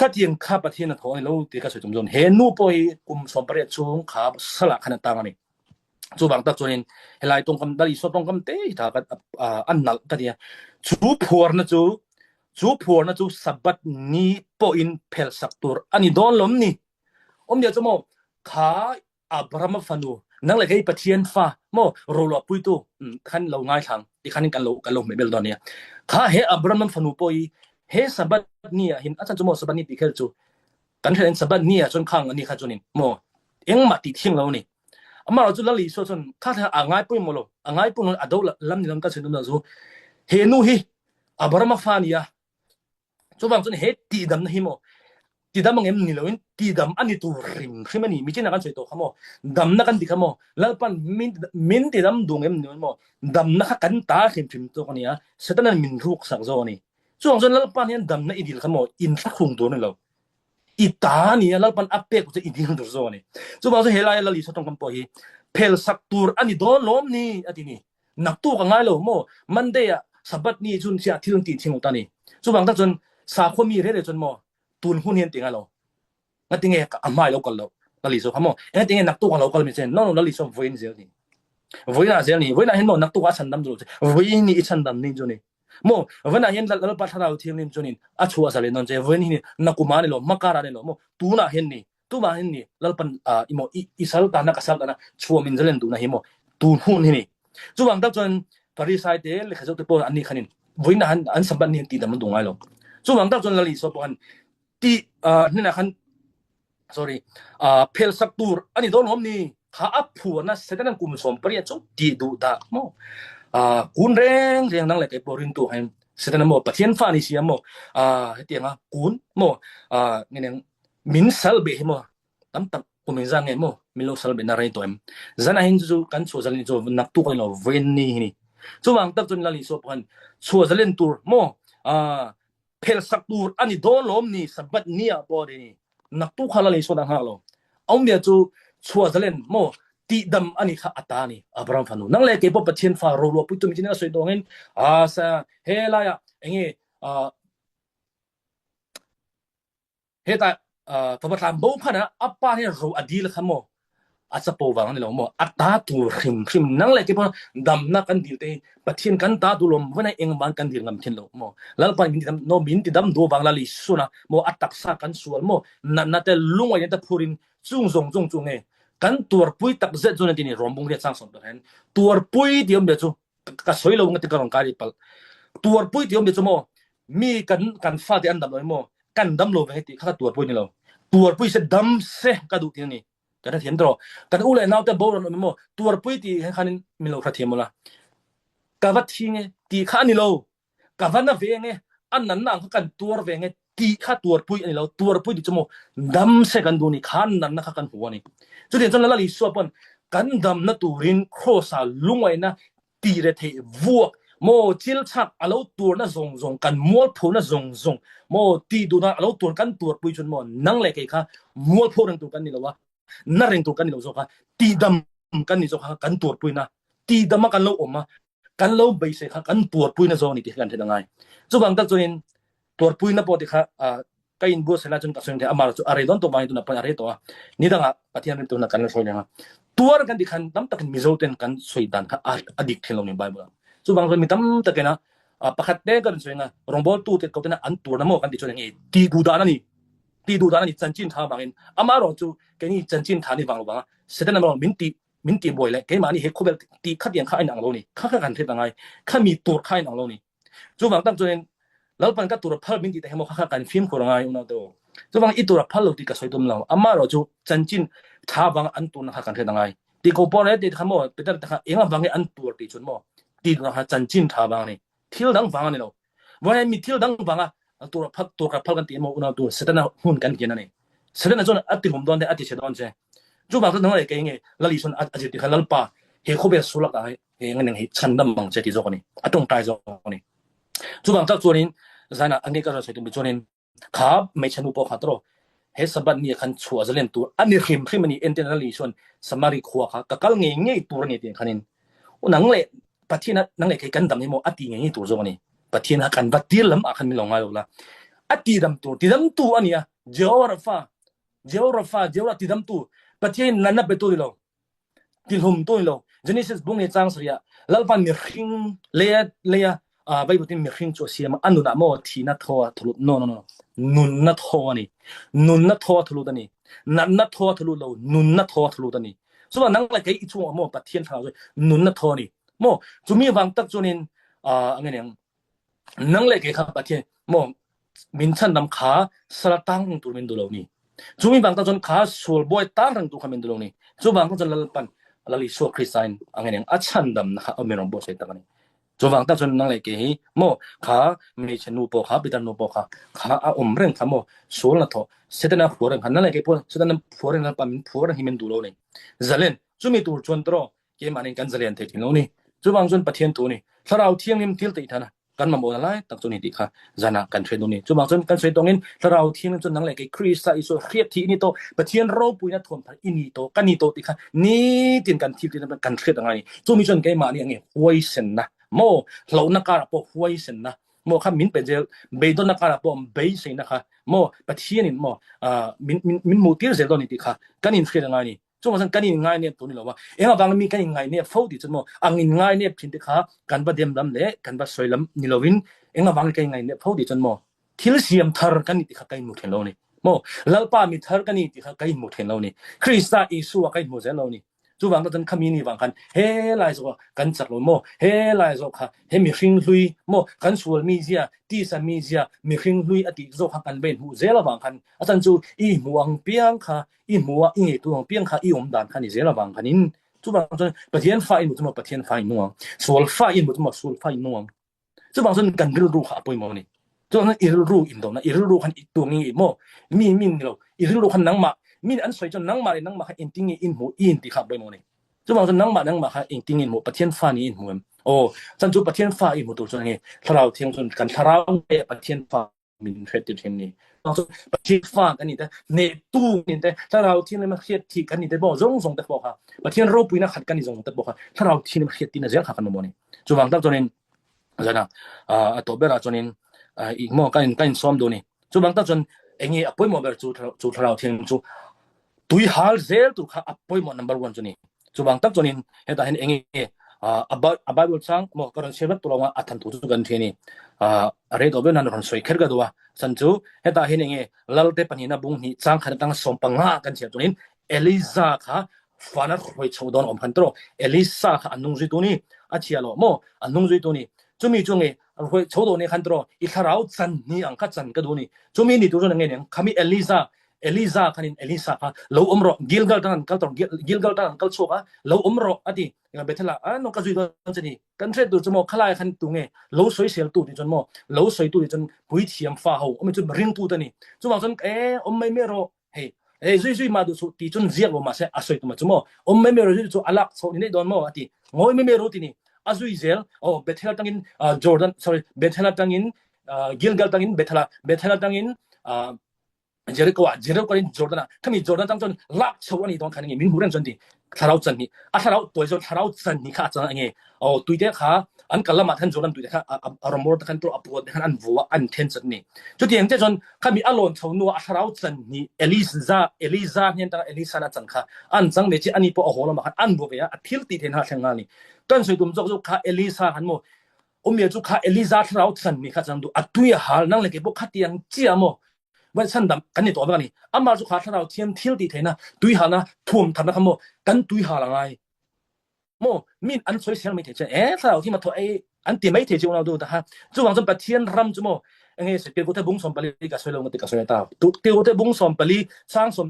ka tiang kha pathian na thoi lo ti ka soi tum zon he nu poi kum som pare chung kha sala khana ta ngani chu bang tak chonin helai tong kam dali so tong kam te tha ka an nal ka dia chu phur na chu sabat ni po in phel saktur ani don lom ni dia chmo kha abraham fanu nang le kai pathian fa mo rolo pui tu khan lo ngai thang ti khan kan lo me bel don ya kha he abraham fanu poi he sabat ni hin achan chmo sabat ni tikhel chu kan thlen sabat ni chon khang ani kha chonin mo eng ma ti thing lo ni ama ro chu la li so chon kha tha angai pui mo lo angai pu no ado lam ni lam ka chen no zo he nu hi abraham fa ni ya chu bang chon he ti dam na hi mo ti dam ngem ni loin ti dam ani tu rim khimani mi china kan choi to khamo dam na kan di khamo lalpan min ti dam dung em ni mo dam na kha kan ta khim phim to kania setanan min ruk sak zo ni chuang chon lalpan hian dam na idil khamo in thak khung to ni lo ita ni lalpan ape ko che idil dur zo ni chu ba so helai la li so tong kam po hi phel sak tur ani don lom ni atini nak tu ka ngai lo mo mande ya sabat ni chun sia thilung ti thing ta ni chu bang ta chon sa khomi re chon mo tun hun hian tinga lo ngatinge amai lo kal lo lali so khamo ngatinge nak tu ka lo kal mi chen no lali so voin zel ni voina hen mo nak tu ka chan dam zo voin ni chan dam ni jo ni mo voina hen lal pa thara thiang nim chonin a chu asale non che voin ni nakuma ni lo makara ni lo mo tu na hen ni tu ba hen ni lalpan imo isal ta na kasal ta na chu min zelen tu na hi mo tu hun ni chu wang tak chon parisai te le khajok te po ani khanin voina han an samban ni ti dam dung ai lo chu wang tak chon lali so po an ti ni na khan sorry phel saktur ani don hom ni kha aphu na setan kum som pariya chu ti du da mo kun reng nang le ke porin tu han setan mo pathian fa ni siam mo hetianga kun mo ngeneng min sal be mo tam tam kumin jang mo milo sal be na rai to em zana hin ju kan so zalin jo nak tu ko lo ven ni chuwang tak chun lali so pan chua zalen tur mo phel sak tur ani don lom ni sabat nia body ni nak tu khala le so dang ha lo om bia chu chua zalen mo ti dam ani kha atani abram phanu nang le ke po pathian fa ro lo putum china soi dongin sa hela ya enge heta pabatlam bo phana appa he ro adil khamo achapo wang ni lo mo ata tu khim nang le ke po dam na kan dil te pathian kan ta du lom wana eng ban kan dil ngam thin lo mo lal pan min dam no min ti dam do bang la li suna mo atak sa kan sual mo na te lungwa ya ta phurin chung e kan tur pui tak zet zona tini rombong ria sang som hen tur pui diom be chu ka soi lo ngati karong kari pal tur pui diom be chu mo mi kan fa de an dam lo mo kan dam lo ve ti kha tur pui ni lo tur pui se dam se ka du ti ni kan thiam dro kan ule naw te bo ro mo tur pui ti khanin mi lo kha thiam la ka wat thi nge ti kha ni lo ka van na ve nge an nan na kan tur ve nge ti kha tur pui ani lo tur pui ti chu mo dam se kan du ni khan nan na kha kan huwa ni chu den chan la li so pon kan dam na turin cross a lungwai na ti re the vuak mo chil chak alo tur na zong kan mol phu na zong mo ti du na alo tur kan tur pui chun mo nang le ke kha mol phu rang tu kan ni lo wa na reng tu kan ni lo so kha ti dam kan ni so kha kan tur pui na ti dam kan lo oma kan lo bai se kha kan tur pui na zo ni ti kan the ngai chu bang tak chuin tur pui na po ti kha kain bo sela chun ka sung the amar chu are don to bai tu na pan are to ni danga pathian tu na kan soi lenga tuar kan dikhan tam tak mizoten kan soi dan kha adik thelo ni bible chu bang mi tam takena pakhat te kan soi nga rongbol tu te ko tena an tur na mo kan ti chon ngi ti du da na ni chanchin tha bangin amaro chu ke ni chanchin tha ni bang ba setan na min ti boy le ke ma ni he khobel ti khat yang kha ai nang lo ni kha kan the tangai kha mi tur khai nang lo ni chu bang tam chuin lal pan ka tur phal min ti te hemo kha kan film ko rangai una to chu bang i tur phal lo ti ka soi dum lo amaro chu chanchin tha bang an tu na kha kan the tangai ti ko por le ti khamo petar ta enga bang an tur ti chun mo ti na kha chanchin tha bang ni thil dang bang ni lo wa mi thil dang bang tur ka phal kan ti mo una tu setana hun kan ki na ni setana chon ati hum don de ati che don che chu bang nang le ke nge lali son ati ti khalal pa he khobe sulak ta he ngang he chan dam bang che ti zo ko ni atong tai zo ko ni chu bang tak chuanin zana ange ka soi tu chuanin kha me chanu po khatro he sabat ni khan chua zalen tu ani khim ani intentionally son samari khwa kha ka kal nge tur ni ti khanin unang le pathina nang le ke kan dam ni mo ati nge tur zo ni pathina kan batil lam akhan mi longa lo la ati dam tu ania jawrafa ti dam tu pathin nanna pe tu lo tilhum tu lo genesis bung ni chang sria lalpan mi khing le Bible tin mi khing chu siam anu na mo thina thoa thulu no nun na thoa ni nun na thoa thulu da ni nan na thoa thulu lo nun na thoa thulu da ni so nang la ke I chu mo pathian tha nun na thoa ni mo chumi wang tak chunin ange nang nang le ke kha pathian mo min chan dam kha salatang tu min du lo ni chumi wang tak chun kha sul boy tang rang tu kha min du lo ni chu wang chun lalpan lali so christian ange nang achan dam na kha ameron bo se ta ni chu wang tak chun nang le ke hi mo kha me chanu po kha bitan no po kha reng kha mo sul na tho setana phorang han nang le ke po setana phorang na pam phorang himen du lo ni zalen chumi tur chon tro ke manin kan zalen the tin lo ni chu wang chun pathian tu ni tharau thiang nim til te thana kan ma mo lai tak chun ni ti kha zana kan thre du ni chu wang chun kan soi tongin tharau thiang chun nang le ke krista iso khriat thi ni to pathian ro puina thon phar ini to kani to ti kha ni tin kan thil tin kan thret angai chu mi chun ke ma ni ange hoi sen na mo lo na ka po hoi sen na mo kha min pe jel be don na ka po be sei na kha mo pathian in mo min mo tir zel don ni ti kha kanin thret angai ni chu ma san kanin ngai ne tu ni lo wa enga bang mi kanin ngai ne fo ti chun mo angin ngai ne phin ti kha kan ba dem lam le kan ba soilam ni lovin enga bang kanin ngai ne fo ti chun mo thil siam thar kan ni ti kha kai mu then lo ni mo lalpa mi thar kan ni ti kha kai mu then lo ni krista isu wa kai mu zel lo ni chu wang ta khami ni wang kan he lai zo kan chak lo mo he lai zo kha he mi hring hlui mo kan sul mi zia ti san mi zia mi hring hlui ati zo kha kan ben hu zela wang kan atan chu I muang piang kha I muwa I tu piang kha I dan kha ni zela wang kanin chu wang chon pathian fa in mu mo pathian fa in nuang sul fa in mu mo sul fa in nuang chu wang chon kan bil ru kha poi mo ni chu wang I ru in do na I ru kan I tu ngi mo mi min lo I ru kan nang ma min an soi chon nang ma kha ending in mu in ti kha bai mo ni chu จุบางนังมาค่ะอิงติงอินหมู่ประเทศฟ้านี้อินหมู่โอ้จันจุประเทศฟ้าอินหมู่ตัวจังไงถ้าเราเที่ยงจนกันถ้าเราประเทศฟ้ามีเทรดอยู่ที่นี่บางประเทศฟ้ากันนี่แต่เนตู้นี่แต่ถ้าเราเที่ยงในประเทศที่กันนี่แต่บ่ส่งแต่บ่ค่ะประเทศโรปุยนะขัดกันนี่ส่งแต่บ่ค่ะถ้าเราเที่ยงในประเทศที่น่ะเสียค่ะกันบ่นี่จุบางตับจนนี่จังนะตัวเบลาจนนี่อีกหม้อกันซ้อมดูนี่จุบางตับจนเองอป่วยหมอเบลจูถ้าเราเที่ยงจูตุยหาเซลตุค่ะอป่วยหมอ number 1จนนี่จุบางตับจนนี่เฮ็ดให้เองabout sang mo karon sebab tulunga atan tu gan theni are do be nan ron soi kher ga do sanchu heta hinenge lalte panina bung ni chang khan tang sompanga kan che tunin Eliza kha fana khoi chodon om khan tro Eliza kha anung ji tuni achialo mo anung ji tuni chumi chunge khoi chodo ne khan tro I tharau chan ni ang kha chan ka duni chumi ni tu ron nge ne khami Eliza khanin Eliza kha lo umro Gilgal tan kal tro Gilgal tan kal choka lo umro ati nga bethala no ka zui don chani kan thre tu chmo khalai khan tu nge lo soi sel tu ti chon mo lo soi tu ti chon pui thiam fa ho omi chun ring tu tani chuma chon ommai me ro hey zui ma du su ti chon zia lo ma se asoi tu ma chmo ommai me ro zui chu alak so ni don mo ati ngoi me ro ti ni azui zel bethela tangin Jordan sorry bethela tangin Gilgal tangin bethela tangin Jericho in Jordan kami Jordan tang chon lak chawani don khaning min huran chon ti tharau chan ni tharau toi chon tharau chan ni kha chang nge tuite kha an kalama than Jordan tuite kha armor ta khan to apod khan an vuwa an ten chan ni chu tiang te chon kami alon chawnu tharau chan ni Eliza hian ta Eliza na chan kha an chang me chi ani po ahola ma khan an bu ya athil ti then ha thanga ni tan soi tum jok kha Eliza han mo omia chu kha Eliza tharau chan ni kha chang du atuya hal nang le ke bo khatiang chia moวันฉันดำกันนี่ตัวบ้างนี่อามาจุขาถ้าเราเทียมเที่ยวดีเทนะตุยหานะท่วมทันนะคำโมกันตุยหาละไงโมมีอันสวยเสียงไม่เทเจถ้าเราที่มาตัวอันตีไม่เทเจเราดูแต่ฮะจู่วันจนปะเทียนรำจู่โมเงี้ยเกี่ยวกับบุ้งสมปลีกับสวยลงกับสวยตาเกี่ยวกับบุ้งสมปลีสร้างสม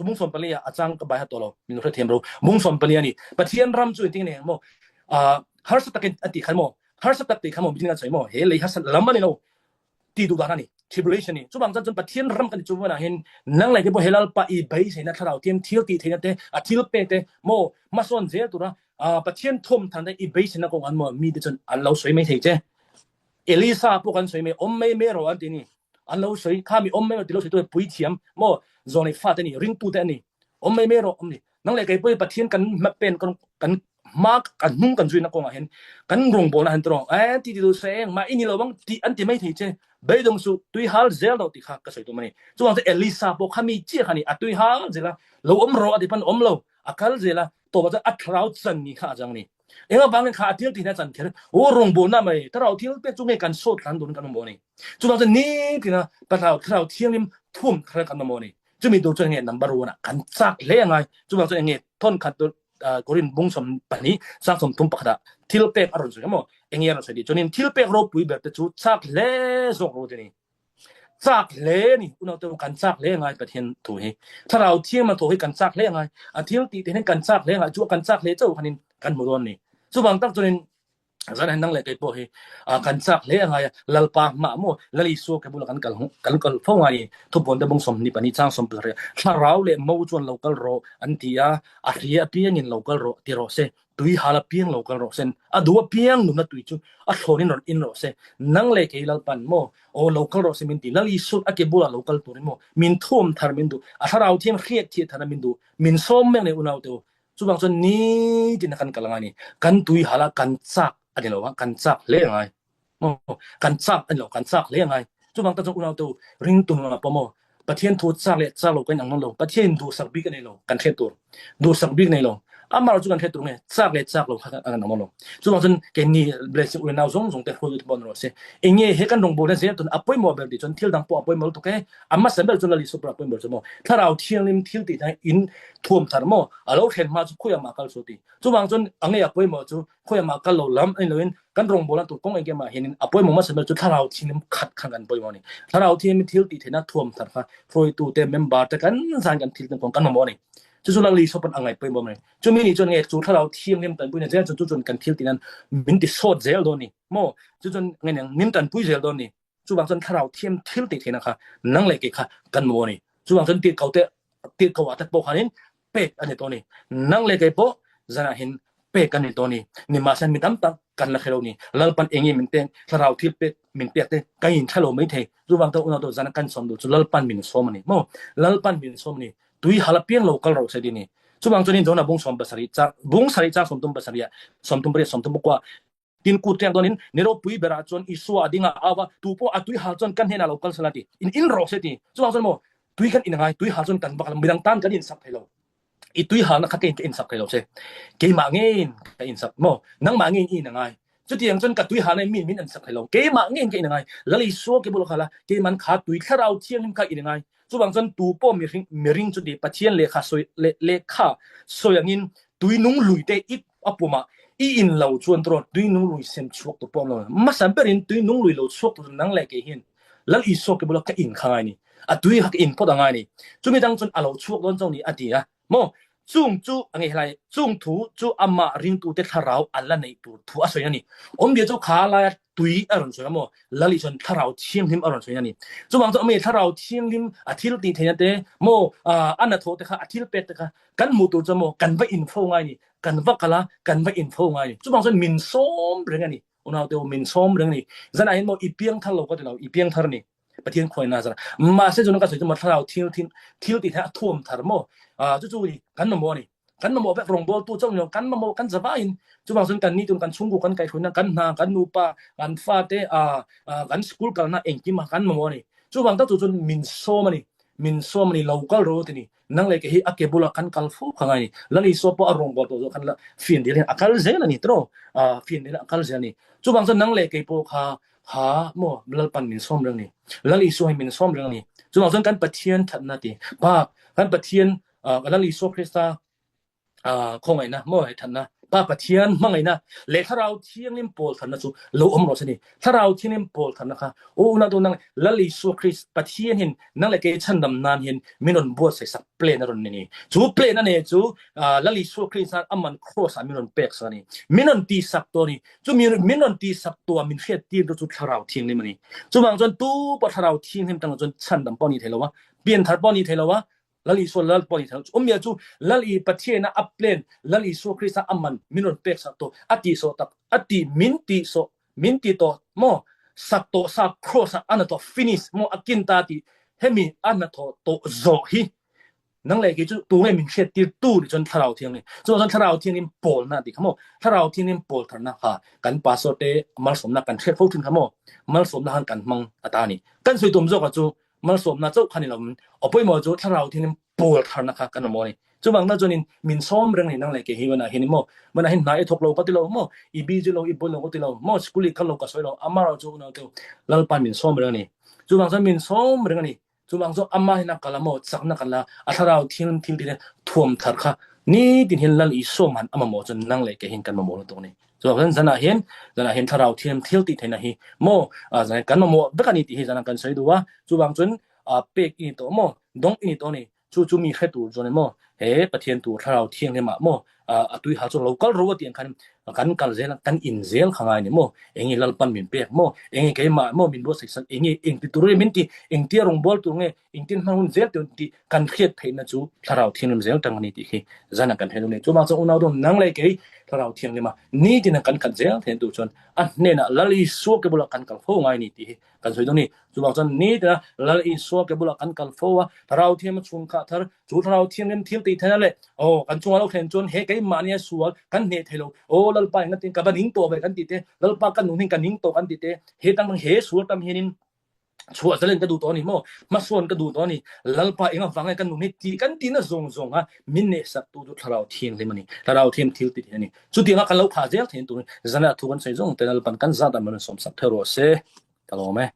บุ้งสมปลีอาจารย์กับใบหัดตัวเรามีนุษย์เทียมเราบุ้งสมปลีนี่ปะเทียนรำจู่จริงเนี่ยโมฮาร์สตักอันตีขันโมฮาร์สตักตีขันโมจริงๆสวยโมเฮ้เลยฮาร์สลำมันนี่เราตีดูด้านนี่tribulation นี่จุบังจนปะเทียนรำกันจุบังนะเห็นนั่งไหลก็บ่เฮลัลปะอีใบเสนะถ้าเราเทียมเที่ยวตีเทนะเตอะทิลเปเตโมมาส่วนเจตุระปะเทียนทุ่มทันได้อีใบเสนะก็อันโมมีแต่จนอันเราสวยไม่เทเจเอลิซาพวกกันสวยไม่อมไม่รออันนี้อันเราสวยข้ามีอมไม่ติเราสวยตัวปุยเทียมโมโซนไอ้ฟ้าแต่นี่ริงปูแต่นี่อมไม่รอนี่นั่งไหลก็บ่ปะเทียนกันมาเป็นกันมากกันนุ่งกันจุยนะก็เห็นกันรงโบนะหันตรที่ดูแสงมาอินี่เราบังที่อันที่ไม่เทเจเบยดงสุตุยฮาลเซลเราติค่ะก็สวยตัวมันนี่จวนจะเอลิซาบอกขมีเจียขันนี่ตุยฮาลเซลเราอมรออธิพันอมเราอาคัลเซลตัวมันจะอัตราวจันนี่ค่ะจังนี่เอ็งบางเนี่ยขาเที่ยวที่นั่นจันเทโอ้รงโบนะไม่ถ้าเราเที่ยวเป็นจุงให้กันโซดกันโดนกันโมนี่จวนจะนี่ที่นะแต่เราเที่ยวนี่ทุ่มกันโมนี่จะมีตัวจังเนี่ย number 1นะกันจักเลยยังไงจวนจะเนี่ยทนขัดตัวกรินบุ้งสมปนีสร้างสมทุ่มปักดาทิลเปกอรุณสุดมั้งเอ็งยังเราใช้ดีจนนี่ทิลเปกรบปุยแบบจูจักเล่ส่งโรตีนี่จักเล่นี่อุณหภูมิกันจักเล่ยังไงประเทศถูกให้ถ้าเราเที่ยวมาถูกให้กันจักเล่ยังไงทิลตีเห็นกันจักเล่ยังไงจูกันจักเล่เจ้าคันนี้กันหมดวันนี่สุบังตั้งจนนี่จะให้นั่งเล่ไปพอให้กันจักเล่ยังไงลัลปาหมาโมลัลิโซกับบุลกันฟ้องไงทุบบนแต่บุ้งสมนี่ปนีสร้างสมเปลือยถ้าเราเล่มาจวนเราก็รออันที่อาเรียเพียงเงินเราก็รอที่รอเสตุยหาละเพียงเราก็รอเส้นดูว่าเพียงหนุ่มนัดตุยจูโทนี่นอนอินรอเสนั่งเล่กับลัลปันโมโอ้เราก็รอเสมินตีลัลิโซอาเก็บบุลเราก็ตัวนี้โมมินทุ่มทาร์มินดูถ้าเราเที่ยงเครียดทาร์มินดูมินส้มแม่งในอุณหภูมิสุบังจนนี้ที่นักการงานนี่กันตุยหาละกันซักอันนี้เราว่ากันซักเล่ยังไงโมกันซักอันเรากันซักเล่ยังไงจุบังตั้งจนอุณหภูมิริงตุนมาปโมประเทศทูตซักเล่ซักเรากันอย่างนั้นเราประเทศดูสักบิกันในเรากันเทตัวดูสักบิกในเราอามาเราจุกันเทตัวเนี่ยซักเล่ซักเรากันอย่างนั้นเราจุบังจนแกนี่เบลสิอุณหภูมิส่งแต่คนอยู่บนเราเสียเองเนี่ยเฮกันลงบนเสียจนอัปยมอแบบดิจนเที่ยวดังปออัปยมอตัวแกอามาเสร็จจนเราลิสุปอัปยมอจนถ้าเราเที่ยวลิมเที่ยวติดอินท่วมทาร์โมเราเห็นมาจุคุยมาคัลสุติจุบังจนอันนี้อัปยมอจุคุยมาคัลเราล้ำไอ้เราเห็นกันลงบนตัวกงเองแกมาเห็นอัปยมอมาเสร็จจนถ้าเราที่ลิมขัดขันกันปยมอนี่ถ้าเราที่ลิมเที่ยวติดนะท่วมทาร์ค่ะฟรอยตัวเต็มเมมเบอร์แต่กันสร้างกันที่ลิมของกันมอนี่จุลังลีชอบเป็นอะไรปยมอนี่จุมีนี่จนไงจุถ้าเราเที่ยวลิมตันปุยเนี่ยจะจนกันเที่ยวติดนั้นมินติโซดเซลโดนี่โมจนไงเนี่ยมินตันปุยเซลโดนี่จุบางจนถ้าเราเที่ยวติดนะคะนั่งเลยกี่ค่ะกันมอนี่จุบางจนติดเขาแต่ว่าแต่ปกหันเป็ดอันนี้ตัวนี้นั่งเลยกี่ปก zana hin pe kan ni to ni ni ma san mi tam tak kan la khelo ni lal pan engi min teng tharau thil pe min pe te kain thalo mai the chu wang to una to zana kan som do chu lal pan min som ni mo lal pan min som ni tui hala piang local ro se di ni chu wang choni jona bung som basari cha bung sari cha som tum basaria som tum bre som tum kwa tin ku tiang donin nero pui bera chon isu adinga awa tupo atui hal chon kan hena local salati in ro se ti chu wang chon mo tui kan inangai tui hal chon kan bakal midang tan kan in sak thelo itui hal na khakin in sak thelo se ke ma ngin ka in sak mo nang ma ngin inangai chu tiang chon ka tui hal nai min an sak thelo ke ma ngin ke inangai lali so ke bul khala ke man kha tui tharau thiang nim ka inangai chu wang chon tupo mi ring chu di pathian le kha soi le kha soyangin tui nung lui te ip apuma in lo chuan tro tui nung lui sem chuak to pom lo ma san perin tui nung lui lo chuak to nang le ke hin lal I so ke bul ka in khangai ni a tui hak in podangai ni chumi dang chon alo chuak don chong ni atia mo chung chu angai lai chung thu chu amma ring tu te tharau alla nei tu thu a soya ni om bia chu kha la tui aron soya mo lali chon tharau chiang him aron soya ni chu wang chu ami tharau chiang him a thil ti thena te mo ana tho te kha a thil pet te kha kan mu tu chu mo kan va in fo ngai ni kan va kala kan va in fo ngai ni chu wang chon min som reng ani una te min som reng ni zana hin mo I piang thal lo ko te lo I piang thar ni pathian khoi na zara ma se jona ka soi chu ma tharau thil ti tha thum thar mo chu ni kan no mo ni kan no mo be rong bol tu chong yo kan no mo kan zawa in chu bang sun kan ni tum kan chunggu kan kai khuna kan na kan nu pa kan fa te kan school kal na engki ma kan mo ni chu bang ta chu chun min so mani local ro ti ni nang le ke hi akebula kan kal fu khangai ni lani so po arong bol to kan la fin de akal zel ni tro fin de akal zel ni chu bang sun nang le ke po kha ha mo lal pan min som rang ni lali so min som rang ni chu bang sun kan pathian that na ti pa kan pathian lali so krista khong ai na mo ai that na pa pathian mangai na le tharau thiang lim pol than na chu lo om ro se ni tharau thiang lim pol than na kha o na do nang lali so krist pathian hin nang le ke chan dam nan hin minon bo se sak play na ron ni chu play na ne chu lali so krist aman cross minon pek sa ni minon ti sak to ni chu minon ti sak to min fet ti do chu tharau thiang ni mani chu bang chon tu pa tharau thiang him tang chon chan dam pon ni thelo wa pian thar pon ni thelo wa lali so lal pon ni thelo omya chu lali pathian na uplen lali so krist aman minon pek sak to ati so tak ati minti to mo sak to sak cross ana to finish mo akin ta ti hemi ana to zo hi nang le ke chu tu nge min khet ti tu ni chon tharau thiang ni chon tharau thiang in pol na ti khamo tharau thiang in pol thar na kha kan pa so te mal som na kan khet fo thin khamo mal som na han kan mang ata ni kan soi tum zo ka chu mal som na chau khani lam opoi mo chu tharau thiang in pol thar na kha kan mo ni chu bang na chonin min som reng ni nang le ke hi wana hin mo mana hin nai thok lo ka ti lo mo I bi ju lo I bol lo ka ti lo mo skuli ka lo ka soi lo amaro chu na tu lal pan min som reng ni chu bang sa min som reng ni chu bang so amma hina kala mo sak na kala atharau thing ti thum thar kha ni tin hin lal I so man ama mo chon nang le ke hin kan mo lo to ni chu bang zana hin tharau thim thil ti thena hi mo zana kan mo bakani ti hi zana kan soi duwa chu bang chon pek I to mo dong I to ni chu mi khetu jone mo he pathian tu tharau thiang ne ma mo atui ha chu local ro ti kan kal zel kan in zel khangai ni mo engi lal pan min pek mo engi ke ma mo min bo section engi eng ti tur min ti eng ti rong bol tu nge eng tin hun zel ti kan khet theina chu tharau thiang zel tang ni ti hi zana kan helu ne chu ma chu unau do nang le ke tharau thiang ne ma ni tin kan zel then tu chon ne na lali so ke bula kan kal fo ngai ni ti kan soi do ni chu ma chon ni da lali so ke bula kan kal fo wa tharau thiang chung kha thar chu tharau thiang nem thil ti thana le kan chung lo khen chon he ke ma ni sual kan ne thelo lal pa ngatin ka baning to be kan ti te lal pa kan nuhin kan ning to kan ti te he tang he sual tam henin chua zalen ka du to ni mo ma son ka du to ni lal pa inga wangai kan nuhi ti kan ti na zong ha min ne sak tu tharau thiang le mani tharau thiam thil ti ni chu ti nga kan lo kha zel then tu zana thu kan sei zong te lal pan kan za da man som sak thero se kalo me